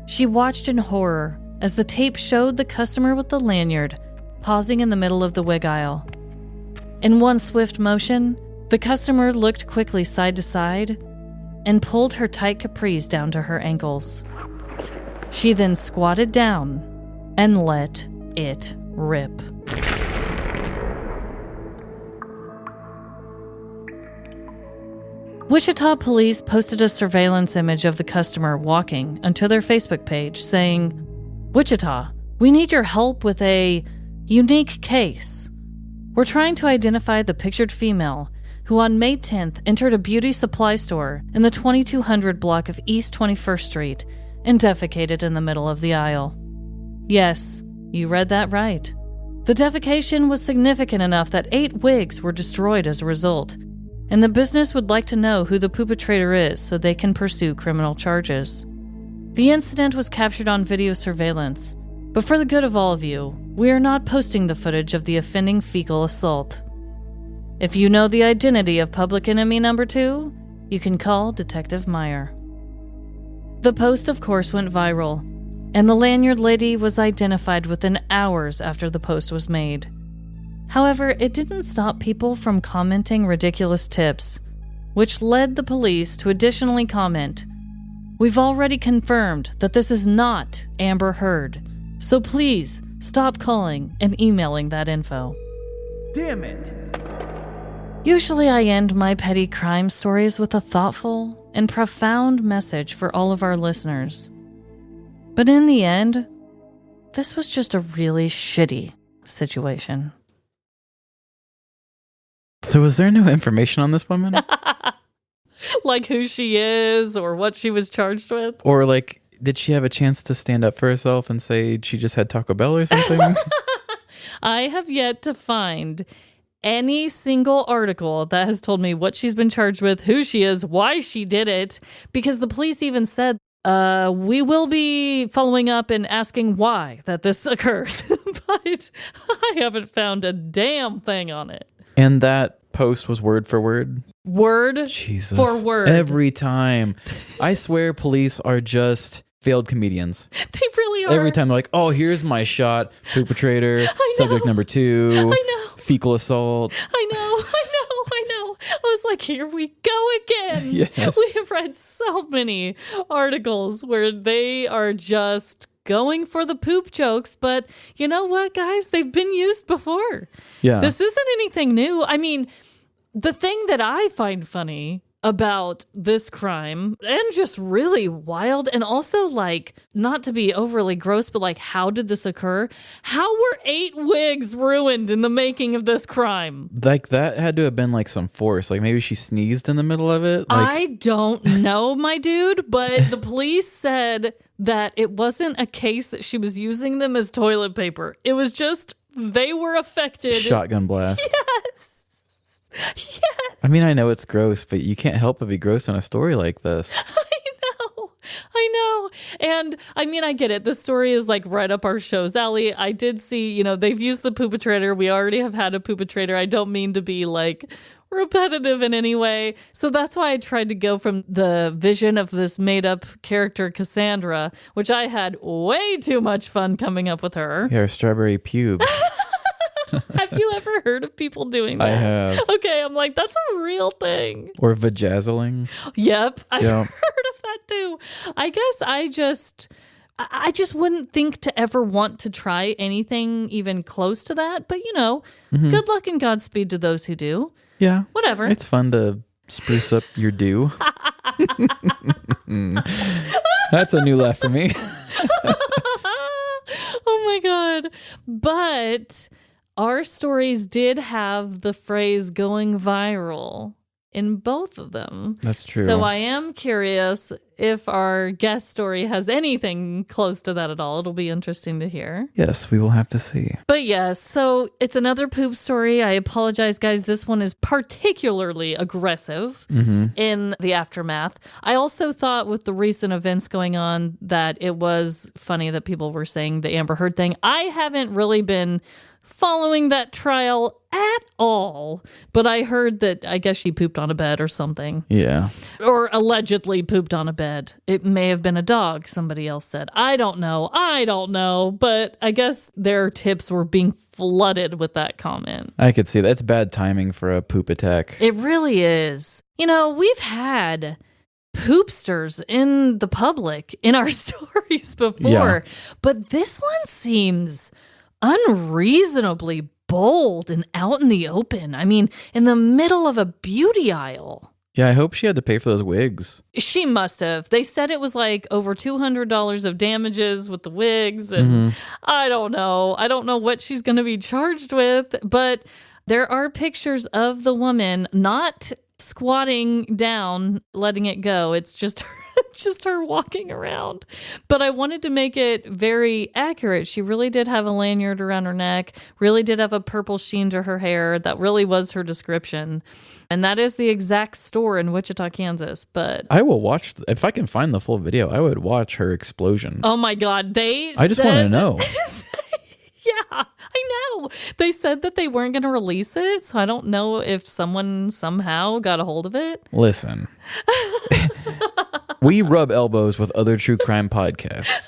She watched in horror as the tape showed the customer with the lanyard pausing in the middle of the wig aisle. In one swift motion, the customer looked quickly side to side and pulled her tight capris down to her ankles. She then squatted down and let it rip. Wichita police posted a surveillance image of the customer walking onto their Facebook page saying, "Wichita, we need your help with a unique case. We're trying to identify the pictured female who on May 10th entered a beauty supply store in the 2200 block of East 21st Street and defecated in the middle of the aisle." Yes, you read that right. The defecation was significant enough that 8 wigs were destroyed as a result, and the business would like to know who the perpetrator is so they can pursue criminal charges. The incident was captured on video surveillance, but for the good of all of you, we are not posting the footage of the offending fecal assault. If you know the identity of public enemy number 2, you can call Detective Meyer. The post, of course, went viral, and the lanyard lady was identified within hours after the post was made. However, it didn't stop people from commenting ridiculous tips, which led the police to additionally comment, "We've already confirmed that this is not Amber Heard, so please stop calling and emailing that info." Damn it! Usually I end my petty crime stories with a thoughtful and profound message for all of our listeners. But in the end, this was just a really shitty situation. So was there no information on this woman? Like who she is or what she was charged with? Or like, did she have a chance to stand up for herself and say she just had Taco Bell or something? I have yet to find any single article that has told me what she's been charged with, who she is, why she did it, because the police even said, we will be following up and asking why that this occurred. but I haven't found a damn thing on it. And that post was word for word? Word Jesus. for word. Every time. I swear police are just failed comedians. They really are. Every time they're like, oh, here's my shot. Perpetrator, subject number 2. I know. Fecal assault. I know. I was like, here we go again. Yes. We have read so many articles where they are just going for the poop jokes, but you know what, guys? They've been used before. Yeah. This isn't anything new. I mean, the thing that I find funny about this crime and just really wild, and also like, not to be overly gross, but like, how did this occur? How were 8 wigs ruined in the making of this crime? Like, that had to have been like some force. Like, maybe she sneezed in the middle of it. Like, I don't know, my dude, but the police said that it wasn't a case that she was using them as toilet paper. It was just they were affected. shotgun blast. Yes. Yes. I mean, I know it's gross, but you can't help but be gross on a story like this. I know. And I mean, I get it. This story is like right up our show's alley. I did see, they've used the poopatrator. We already have had a poopatrator. I don't mean to be like repetitive in any way. So that's why I tried to go from the vision of this made up character, Cassandra, which I had way too much fun coming up with her. Yeah, strawberry pubes. Have you ever heard of people doing that? I have. Okay, I'm like, that's a real thing. Or vajazzling. Yep, I've Yep. heard of that too. I guess I just wouldn't think to ever want to try anything even close to that. But good luck and Godspeed to those who do. Yeah. Whatever. It's fun to spruce up your do. That's a new laugh for me. Oh my God. But our stories did have the phrase going viral in both of them. That's true. So I am curious if our guest story has anything close to that at all. It'll be interesting to hear. Yes, we will have to see. But yes, so it's another poop story. I apologize, guys. This one is particularly aggressive in the aftermath. I also thought with the recent events going on that it was funny that people were saying the Amber Heard thing. I haven't really been following that trial at all, but I heard that I guess she pooped on a bed or something. Yeah. Or allegedly pooped on a bed. It may have been a dog, somebody else said. I don't know, but I guess their tips were being flooded with that comment. I could see that. It's bad timing for a poop attack. It really is. We've had poopsters in the public in our stories before, but this one seems unreasonably bold and out in the open. I mean, in the middle of a beauty aisle. Yeah, I hope she had to pay for those wigs. She must have. They said it was like over $200 of damages with the wigs. And I don't know. I don't know what she's going to be charged with. But there are pictures of the woman not squatting down, letting it go. It's just her walking around. But I wanted to make it very accurate. She really did have a lanyard around her neck, really did have a purple sheen to her hair. That really was her description. And that is the exact store in Wichita, Kansas. But I will watch, if I can find the full video, I would watch her explosion. oh my God, I just want to know. Yeah, I know. They said that they weren't going to release it, so I don't know if someone somehow got a hold of it. Listen, we rub elbows with other true crime podcasts.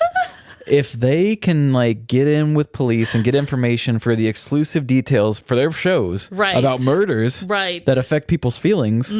If they can get in with police and get information for the exclusive details for their shows about murders that affect people's feelings,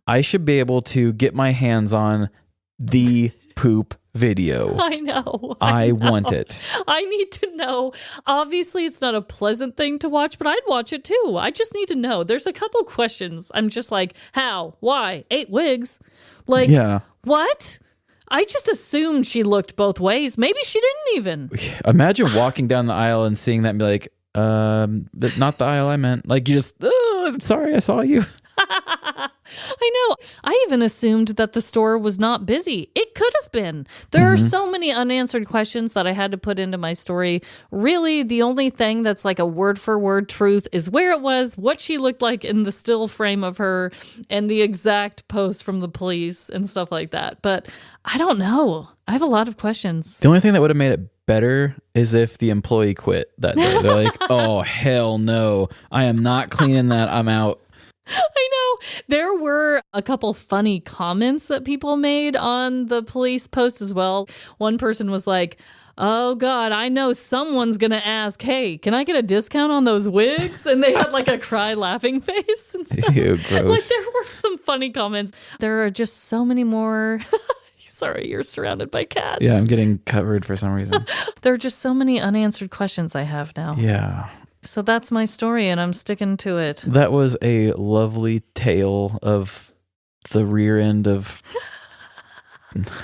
I should be able to get my hands on the poop video. I know. I want it. I need to know. Obviously, it's not a pleasant thing to watch, but I'd watch it too. I just need to know. There's a couple questions. I'm just like, how? Why? 8 wigs? What? I just assumed she looked both ways. Maybe she didn't even. Imagine walking down the aisle and seeing that and be like, not the aisle I meant. Like, you just, I'm sorry, I saw you. I know. I even assumed that the store was not busy. It could have been. There are so many unanswered questions that I had to put into my story. Really, the only thing that's like a word for word truth is where it was, what she looked like in the still frame of her, and the exact post from the police and stuff like that. But I don't know. I have a lot of questions. The only thing that would have made it better is if the employee quit that day. They're like, oh, hell no. I am not cleaning that. I'm out. I know. There were a couple funny comments that people made on the police post as well. One person was like, oh God, I know someone's going to ask, hey, can I get a discount on those wigs? And they had like a cry laughing face and stuff. Ew, gross. Like there were some funny comments. There are just so many more. Sorry, you're surrounded by cats. Yeah, I'm getting covered for some reason. There are just so many unanswered questions I have now. Yeah. So that's my story and I'm sticking to it. That was a lovely tale of the rear end of...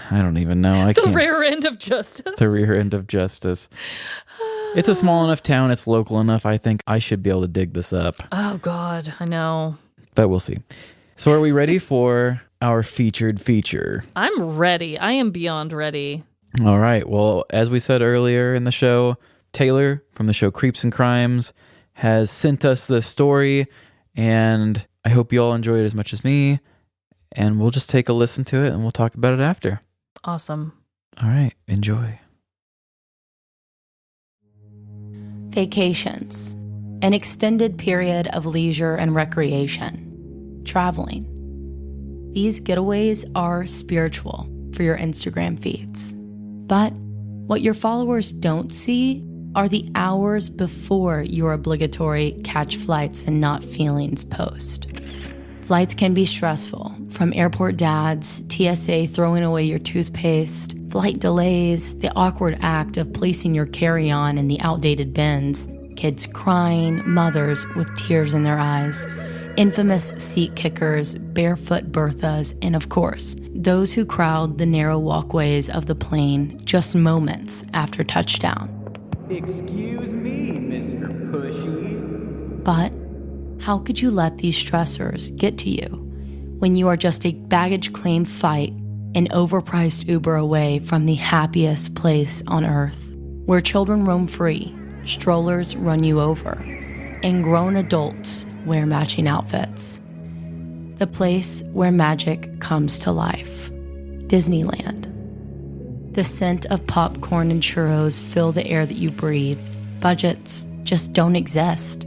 I don't even know. The rear end of justice. The rear end of justice. It's a small enough town. It's local enough. I think I should be able to dig this up. Oh, God. I know. But we'll see. So are we ready for our featured feature? I'm ready. I am beyond ready. All right. Well, as we said earlier in the show, Taylar from the show Creeps and Crimes has sent us the story, and I hope you all enjoy it as much as me. And we'll just take a listen to it and we'll talk about it after. Awesome. All right. Enjoy. Vacations. An extended period of leisure and recreation. Traveling. These getaways are spiritual for your Instagram feeds. But what your followers don't see are the hours before your obligatory catch flights and not feelings post. Flights can be stressful, from airport dads, TSA throwing away your toothpaste, flight delays, the awkward act of placing your carry-on in the outdated bins, kids crying, mothers with tears in their eyes, infamous seat kickers, barefoot Berthas, and of course, those who crowd the narrow walkways of the plane just moments after touchdown. Excuse me, Mr. Pushy. But how could you let these stressors get to you when you are just a baggage claim fight and overpriced Uber away from the happiest place on earth, where children roam free, strollers run you over, and grown adults wear matching outfits? The place where magic comes to life. Disneyland. The scent of popcorn and churros fill the air that you breathe. Budgets just don't exist.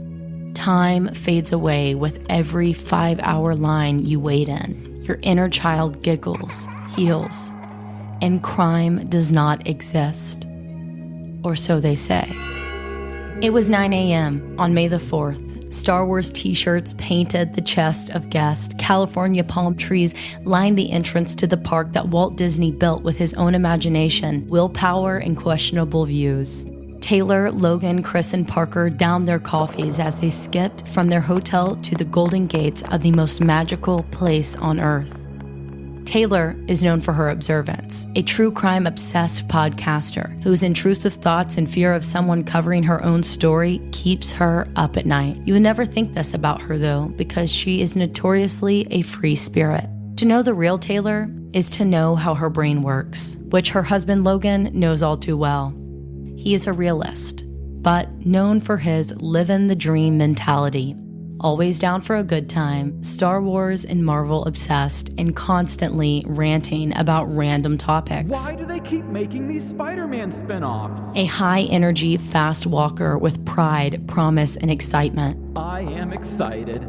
Time fades away with every 5-hour line you wait in. Your inner child giggles, heals, and crime does not exist. Or so they say. It was 9 a.m. on May the 4th. Star Wars t-shirts painted the chest of guests. California palm trees lined the entrance to the park that Walt Disney built with his own imagination, willpower, and questionable views. Taylar, Logan, Chris, and Parker downed their coffees as they skipped from their hotel to the golden gates of the most magical place on earth. Taylar is known for her observance, a true crime-obsessed podcaster whose intrusive thoughts and fear of someone covering her own story keeps her up at night. You would never think this about her, though, because she is notoriously a free spirit. To know the real Taylar is to know how her brain works, which her husband Logan knows all too well. He is a realist, but known for his live-in the dream mentality. Always down for a good time, Star Wars and Marvel obsessed, and constantly ranting about random topics. Why do they keep making these Spider-Man spin-offs? A high-energy fast walker with pride, promise, and excitement. I am excited.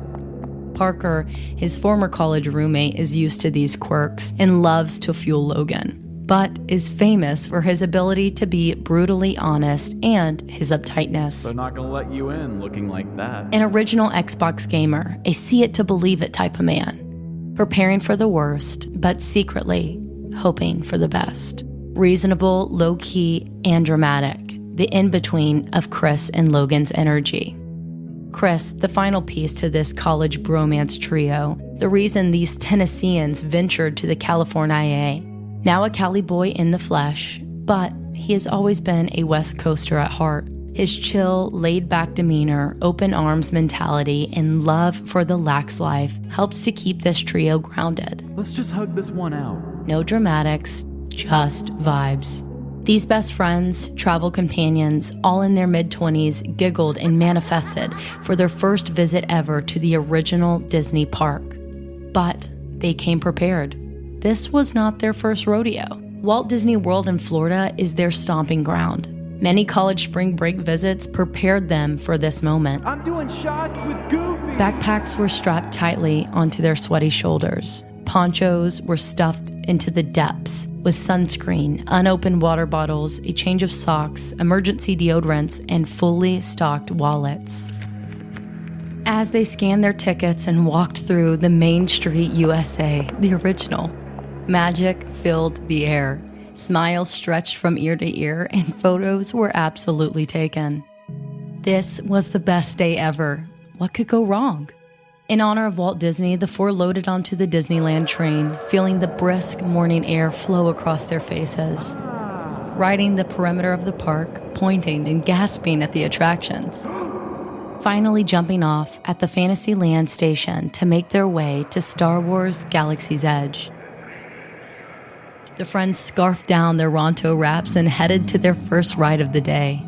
Parker, his former college roommate, is used to these quirks and loves to fuel Logan, but is famous for his ability to be brutally honest and his uptightness. They're not gonna let you in looking like that. An original Xbox gamer, a see-it-to-believe-it type of man. Preparing for the worst, but secretly hoping for the best. Reasonable, low-key, and dramatic. The in-between of Chris and Logan's energy. Chris, the final piece to this college bromance trio. The reason these Tennesseans ventured to the California. Now a Cali boy in the flesh, but he has always been a West Coaster at heart. His chill, laid-back demeanor, open arms mentality, and love for the lax life helps to keep this trio grounded. Let's just hug this one out. No dramatics, just vibes. These best friends, travel companions, all in their mid-20s, giggled and manifested for their first visit ever to the original Disney park. But they came prepared. This was not their first rodeo. Walt Disney World in Florida is their stomping ground. Many college spring break visits prepared them for this moment. I'm doing shots with Goofy. Backpacks were strapped tightly onto their sweaty shoulders. Ponchos were stuffed into the depths with sunscreen, unopened water bottles, a change of socks, emergency deodorants, and fully stocked wallets. As they scanned their tickets and walked through the Main Street USA, the original, magic filled the air. Smiles stretched from ear to ear, and photos were absolutely taken. This was the best day ever. What could go wrong? In honor of Walt Disney, the four loaded onto the Disneyland train, feeling the brisk morning air flow across their faces. Riding the perimeter of the park, pointing and gasping at the attractions. Finally jumping off at the Fantasyland station to make their way to Star Wars Galaxy's Edge. The friends scarfed down their Ronto wraps and headed to their first ride of the day.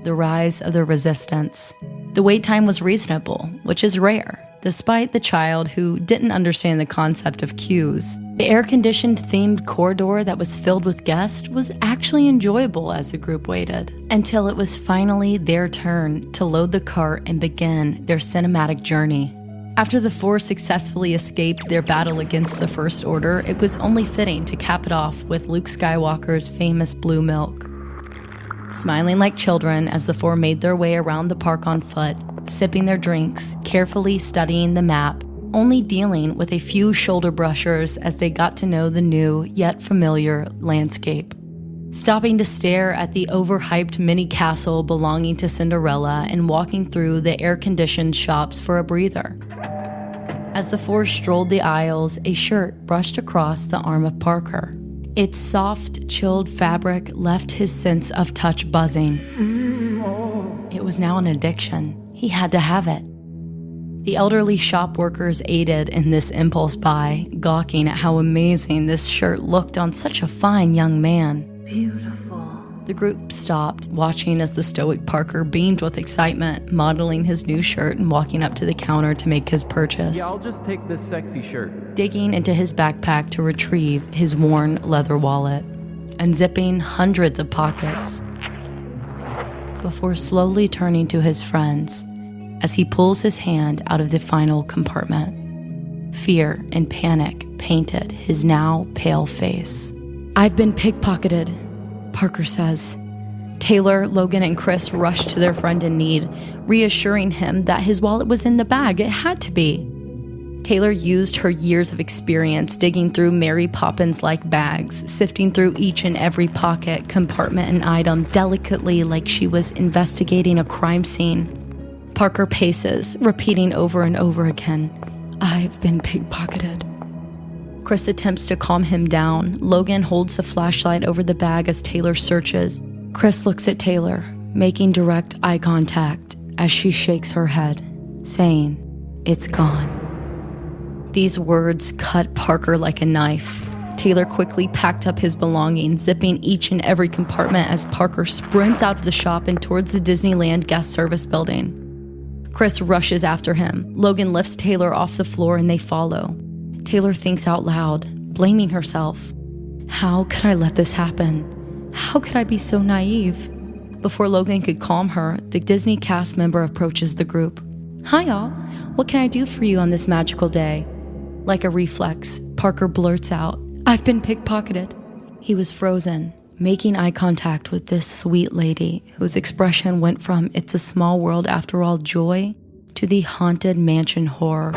The Rise of the Resistance. The wait time was reasonable, which is rare, despite the child who didn't understand the concept of queues. The air-conditioned themed corridor that was filled with guests was actually enjoyable as the group waited, until it was finally their turn to load the cart and begin their cinematic journey. After the four successfully escaped their battle against the First Order, it was only fitting to cap it off with Luke Skywalker's famous blue milk. Smiling like children as the four made their way around the park on foot, sipping their drinks, carefully studying the map, only dealing with a few shoulder brushers as they got to know the new yet familiar landscape. Stopping to stare at the overhyped mini castle belonging to Cinderella and walking through the air-conditioned shops for a breather. As the four strolled the aisles, a shirt brushed across the arm of Parker. Its soft, chilled fabric left his sense of touch buzzing. It was now an addiction. He had to have it. The elderly shop workers aided in this impulse buy, gawking at how amazing this shirt looked on such a fine young man. Beautiful. The group stopped, watching as the stoic Parker beamed with excitement, modeling his new shirt and walking up to the counter to make his purchase. Yeah, I'll just take this sexy shirt. Digging into his backpack to retrieve his worn leather wallet, unzipping hundreds of pockets, before slowly turning to his friends as he pulls his hand out of the final compartment. Fear and panic painted his now pale face. "I've been pickpocketed," Parker says. Taylar, Logan, and Chris rush to their friend in need, reassuring him that his wallet was in the bag. It had to be. Taylar used her years of experience digging through Mary Poppins-like bags, sifting through each and every pocket, compartment, and item delicately like she was investigating a crime scene. Parker paces, repeating over and over again, "I've been pickpocketed." Chris attempts to calm him down. Logan holds the flashlight over the bag as Taylar searches. Chris looks at Taylar, making direct eye contact as she shakes her head, saying, "It's gone." These words cut Parker like a knife. Taylar quickly packed up his belongings, zipping each and every compartment as Parker sprints out of the shop and towards the Disneyland guest service building. Chris rushes after him. Logan lifts Taylar off the floor and they follow. Taylar thinks out loud, blaming herself. How could I let this happen? How could I be so naive? Before Logan could calm her, the Disney cast member approaches the group. "Hi all, what can I do for you on this magical day?" Like a reflex, Parker blurts out, "I've been pickpocketed." He was frozen, making eye contact with this sweet lady whose expression went from "it's a small world after all" joy to the haunted mansion horror.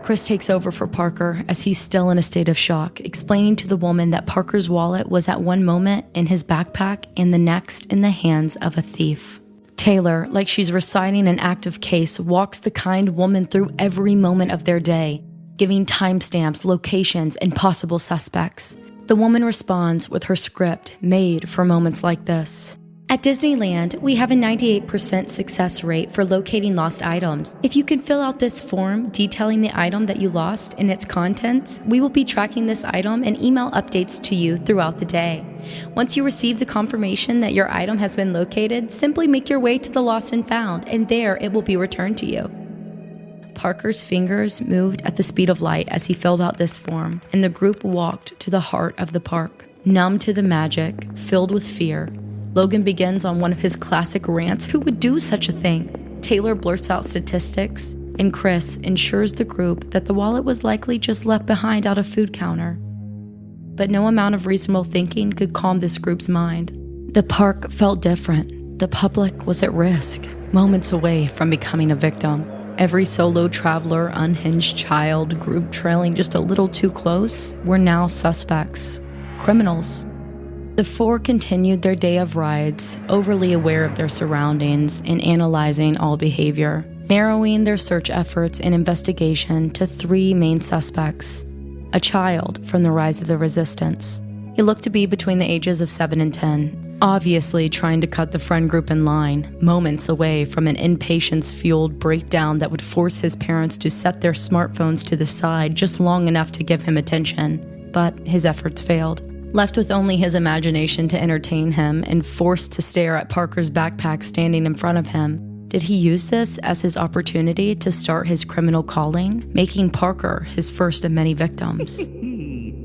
Chris takes over for Parker as he's still in a state of shock, explaining to the woman that Parker's wallet was at one moment in his backpack and the next in the hands of a thief. Taylar, like she's reciting an active case, walks the kind woman through every moment of their day, giving timestamps, locations, and possible suspects. The woman responds with her script made for moments like this. "At Disneyland, we have a 98% success rate for locating lost items. If you can fill out this form detailing the item that you lost and its contents, we will be tracking this item and email updates to you throughout the day. Once you receive the confirmation that your item has been located, simply make your way to the Lost and Found, and there it will be returned to you." Parker's fingers moved at the speed of light as he filled out this form, and the group walked to the heart of the park. Numb to the magic, filled with fear, Logan begins on one of his classic rants. Who would do such a thing? Taylar blurts out statistics, and Chris ensures the group that the wallet was likely just left behind out of food counter. But no amount of reasonable thinking could calm this group's mind. The park felt different. The public was at risk, moments away from becoming a victim. Every solo traveler, unhinged child, group trailing just a little too close were now suspects, criminals. The four continued their day of rides, overly aware of their surroundings and analyzing all behavior, narrowing their search efforts and investigation to 3 main suspects. A child from the rise of the resistance. He looked to be between the ages of 7 and 10, obviously trying to cut the friend group in line, moments away from an impatience-fueled breakdown that would force his parents to set their smartphones to the side just long enough to give him attention. But his efforts failed. Left with only his imagination to entertain him and forced to stare at Parker's backpack standing in front of him, did he use this as his opportunity to start his criminal calling, making Parker his first of many victims?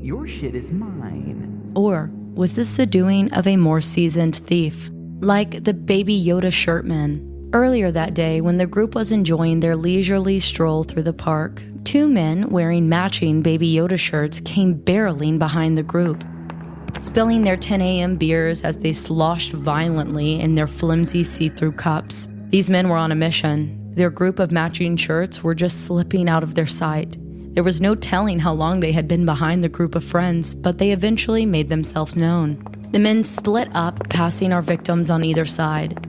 Your shit is mine. Or was this the doing of a more seasoned thief, like the Baby Yoda shirtman? Earlier that day, when the group was enjoying their leisurely stroll through the park, 2 men wearing matching Baby Yoda shirts came barreling behind the group, spilling their 10 a.m. beers as they sloshed violently in their flimsy see-through cups. These men were on a mission. Their group of matching shirts were just slipping out of their sight. There was no telling how long they had been behind the group of friends, but they eventually made themselves known. The men split up, passing our victims on either side,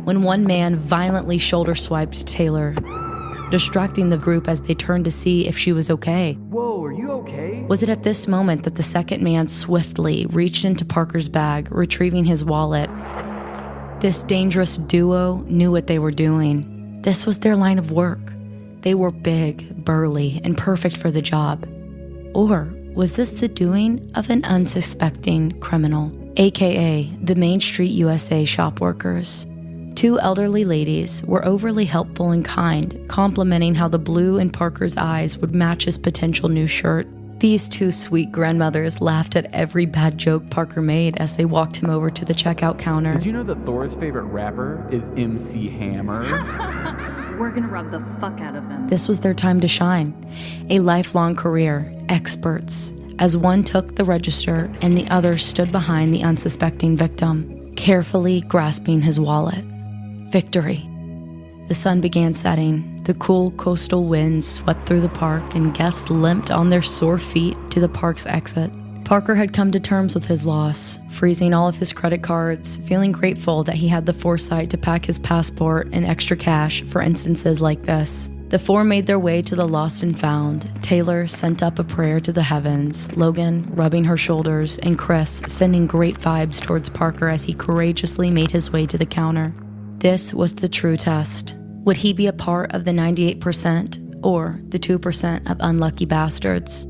when one man violently shoulder-swiped Taylar, distracting the group as they turned to see if she was okay. Whoa, are you okay? Was it at this moment that the second man swiftly reached into Parker's bag, retrieving his wallet? This dangerous duo knew what they were doing. This was their line of work. They were big, burly, and perfect for the job. Or was this the doing of an unsuspecting criminal, aka the Main Street USA shop workers? 2 elderly ladies were overly helpful and kind, complimenting how the blue in Parker's eyes would match his potential new shirt. These 2 sweet grandmothers laughed at every bad joke Parker made as they walked him over to the checkout counter. Did you know that Thor's favorite rapper is MC Hammer? We're gonna rub the fuck out of him. This was their time to shine. A lifelong career, experts, as one took the register and the other stood behind the unsuspecting victim, carefully grasping his wallet. Victory. The sun began setting. The cool coastal winds swept through the park, and guests limped on their sore feet to the park's exit. Parker had come to terms with his loss, freezing all of his credit cards, feeling grateful that he had the foresight to pack his passport and extra cash for instances like this. The 4 made their way to the lost and found. Taylar sent up a prayer to the heavens, Logan rubbing her shoulders, and Chris sending great vibes towards Parker as he courageously made his way to the counter. This was the true test. Would he be a part of the 98% or the 2% of unlucky bastards?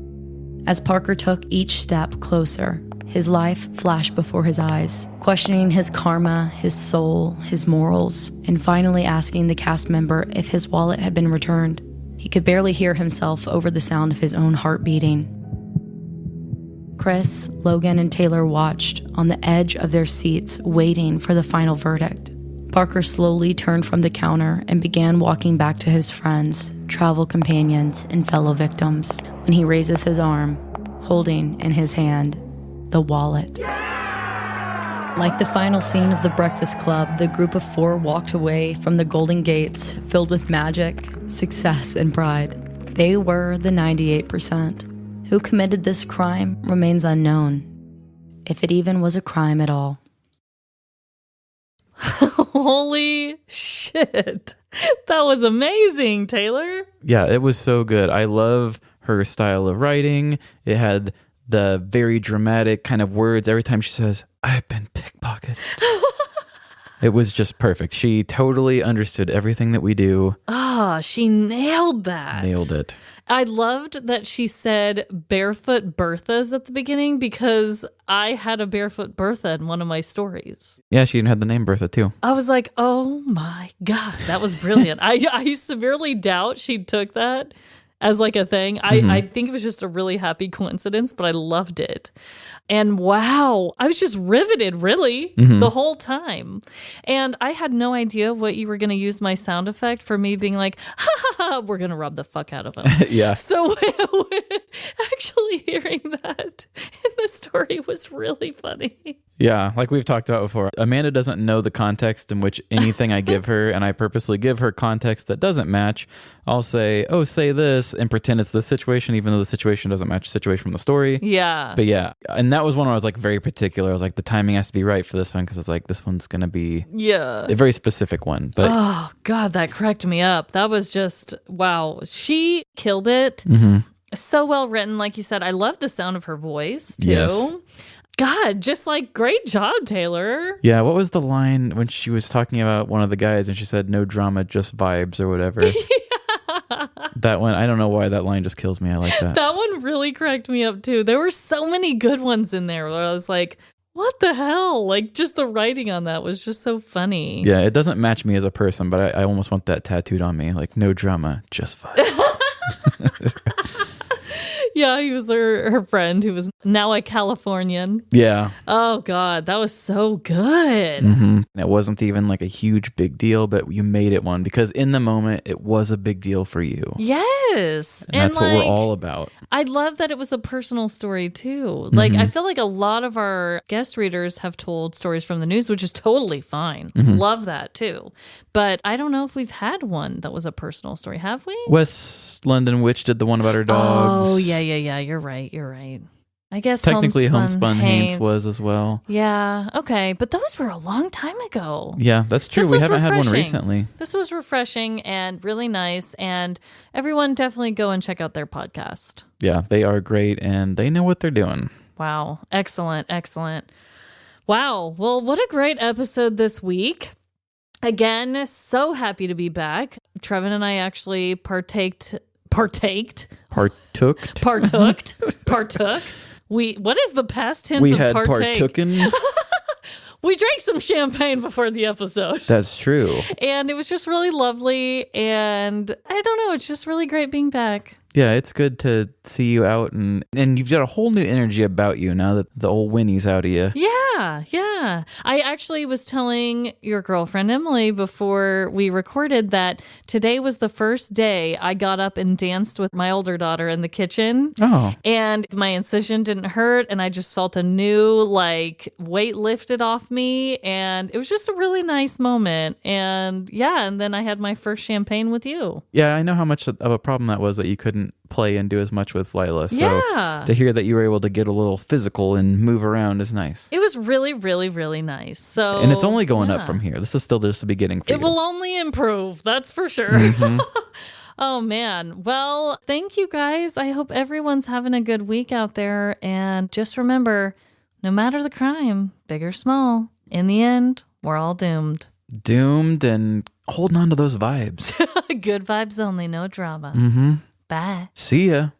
As Parker took each step closer, his life flashed before his eyes, questioning his karma, his soul, his morals, and finally asking the cast member if his wallet had been returned. He could barely hear himself over the sound of his own heart beating. Chris, Logan, and Taylar watched on the edge of their seats, waiting for the final verdict. Parker slowly turned from the counter and began walking back to his friends, travel companions, and fellow victims when he raises his arm, holding in his hand the wallet. Like the final scene of The Breakfast Club, the group of 4 walked away from the Golden Gates filled with magic, success, and pride. They were the 98%. Who committed this crime remains unknown, if it even was a crime at all. Holy shit. That was amazing, Taylar. Yeah, it was so good. I love her style of writing. It had the very dramatic kind of words every time she says, "I've been pickpocketed." It was just perfect. She totally understood everything that we do. She nailed that. Nailed it. I loved that she said barefoot Berthas at the beginning because I had a barefoot Bertha in one of my stories. Yeah, she even had the name Bertha too. I was like, oh my God, that was brilliant. I severely doubt she took that as like a thing. I think it was just a really happy coincidence, but I loved it. And wow, I was just riveted really the whole time. And I had no idea what you were going to use my sound effect for me being like, ha ha ha, we're going to rub the fuck out of him. Yeah. So actually hearing that in the story was really funny. Yeah, like we've talked about before, Amanda doesn't know the context in which anything I give her, and I purposely give her context that doesn't match. I'll say, oh, say this, and pretend it's this situation, even though the situation doesn't match the situation from the story. Yeah. But yeah, and that was one where I was like very particular. I was like, the timing has to be right for this one because it's like, this one's going to be a very specific one. But oh, God, that cracked me up. That was just, wow. She killed it. So well written. Like you said, I love the sound of her voice, too. Yes. God, just like, great job, Taylar. Yeah, what was the line when she was talking about one of the guys and she said, no drama, just vibes or whatever? That one, I don't know why that line just kills me. I like that. That one really cracked me up, too. There were so many good ones in there where I was like, what the hell? Like, just the writing on that was just so funny. Yeah, it doesn't match me as a person, but I almost want that tattooed on me. Like, no drama, just vibes. Yeah, he was her friend who was now a Californian. Yeah. Oh, God, that was so good. And it wasn't even like a huge big deal, but you made it one because in the moment, it was a big deal for you. Yes. And that's what we're all about. I love that it was a personal story, too. Like, I feel like a lot of our guest readers have told stories from the news, which is totally fine. Love that, too. But I don't know if we've had one that was a personal story. Have we? West London Witch did the one about her dogs. Oh, yeah. You're right. I guess technically Homespun Haints was as well. Yeah, okay. But those were a long time ago. Yeah, that's true. We haven't had one recently. This was refreshing and really nice. And everyone definitely go and check out their podcast. Yeah, they are great and they know what they're doing. Wow. Excellent. Wow. Well, what a great episode this week. Again, so happy to be back. Trevin and I actually partook. What is the past tense we of had partake? partooken. We drank some champagne before the episode. That's true. And it was just really lovely. And I don't know, it's just really great being back. Yeah, it's good to see you out and you've got a whole new energy about you now that the old Winnie's out of you. Yeah. I actually was telling your girlfriend Emily before we recorded that today was the first day I got up and danced with my older daughter in the kitchen. Oh. And my incision didn't hurt and I just felt a new weight lifted off me and it was just a really nice moment. And then I had my first champagne with you. Yeah, I know how much of a problem that was that you couldn't play and do as much with Lila. So to hear that you were able to get a little physical and move around is nice. It was really, really, really nice. So, and it's only going up from here. This is still just the beginning for you. It will only improve. That's for sure. Oh, man. Well, thank you guys. I hope everyone's having a good week out there. And just remember, no matter the crime, big or small, in the end, we're all doomed. Doomed and holding on to those vibes. Good vibes only, no drama. Bye. See ya.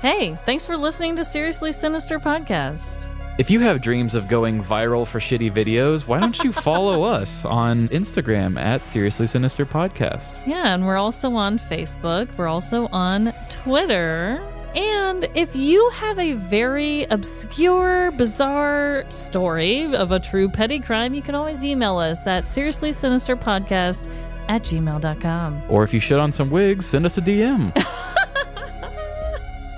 Hey, thanks for listening to Seriously Sinister Podcast. If you have dreams of going viral for shitty videos, why don't you follow us on Instagram at Seriously Sinister Podcast? Yeah, and we're also on Facebook. We're also on Twitter. And if you have a very obscure, bizarre story of a true petty crime, you can always email us at seriouslysinisterpodcast@gmail.com. Or if you shit on some wigs, send us a DM.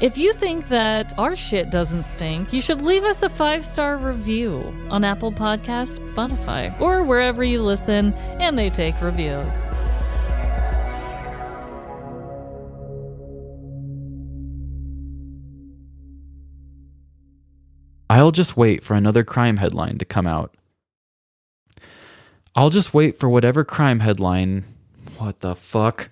If you think that our shit doesn't stink, you should leave us a 5-star review on Apple Podcasts, Spotify, or wherever you listen and they take reviews. I'll just wait for another crime headline to come out. I'll just wait for whatever crime headline. What the fuck?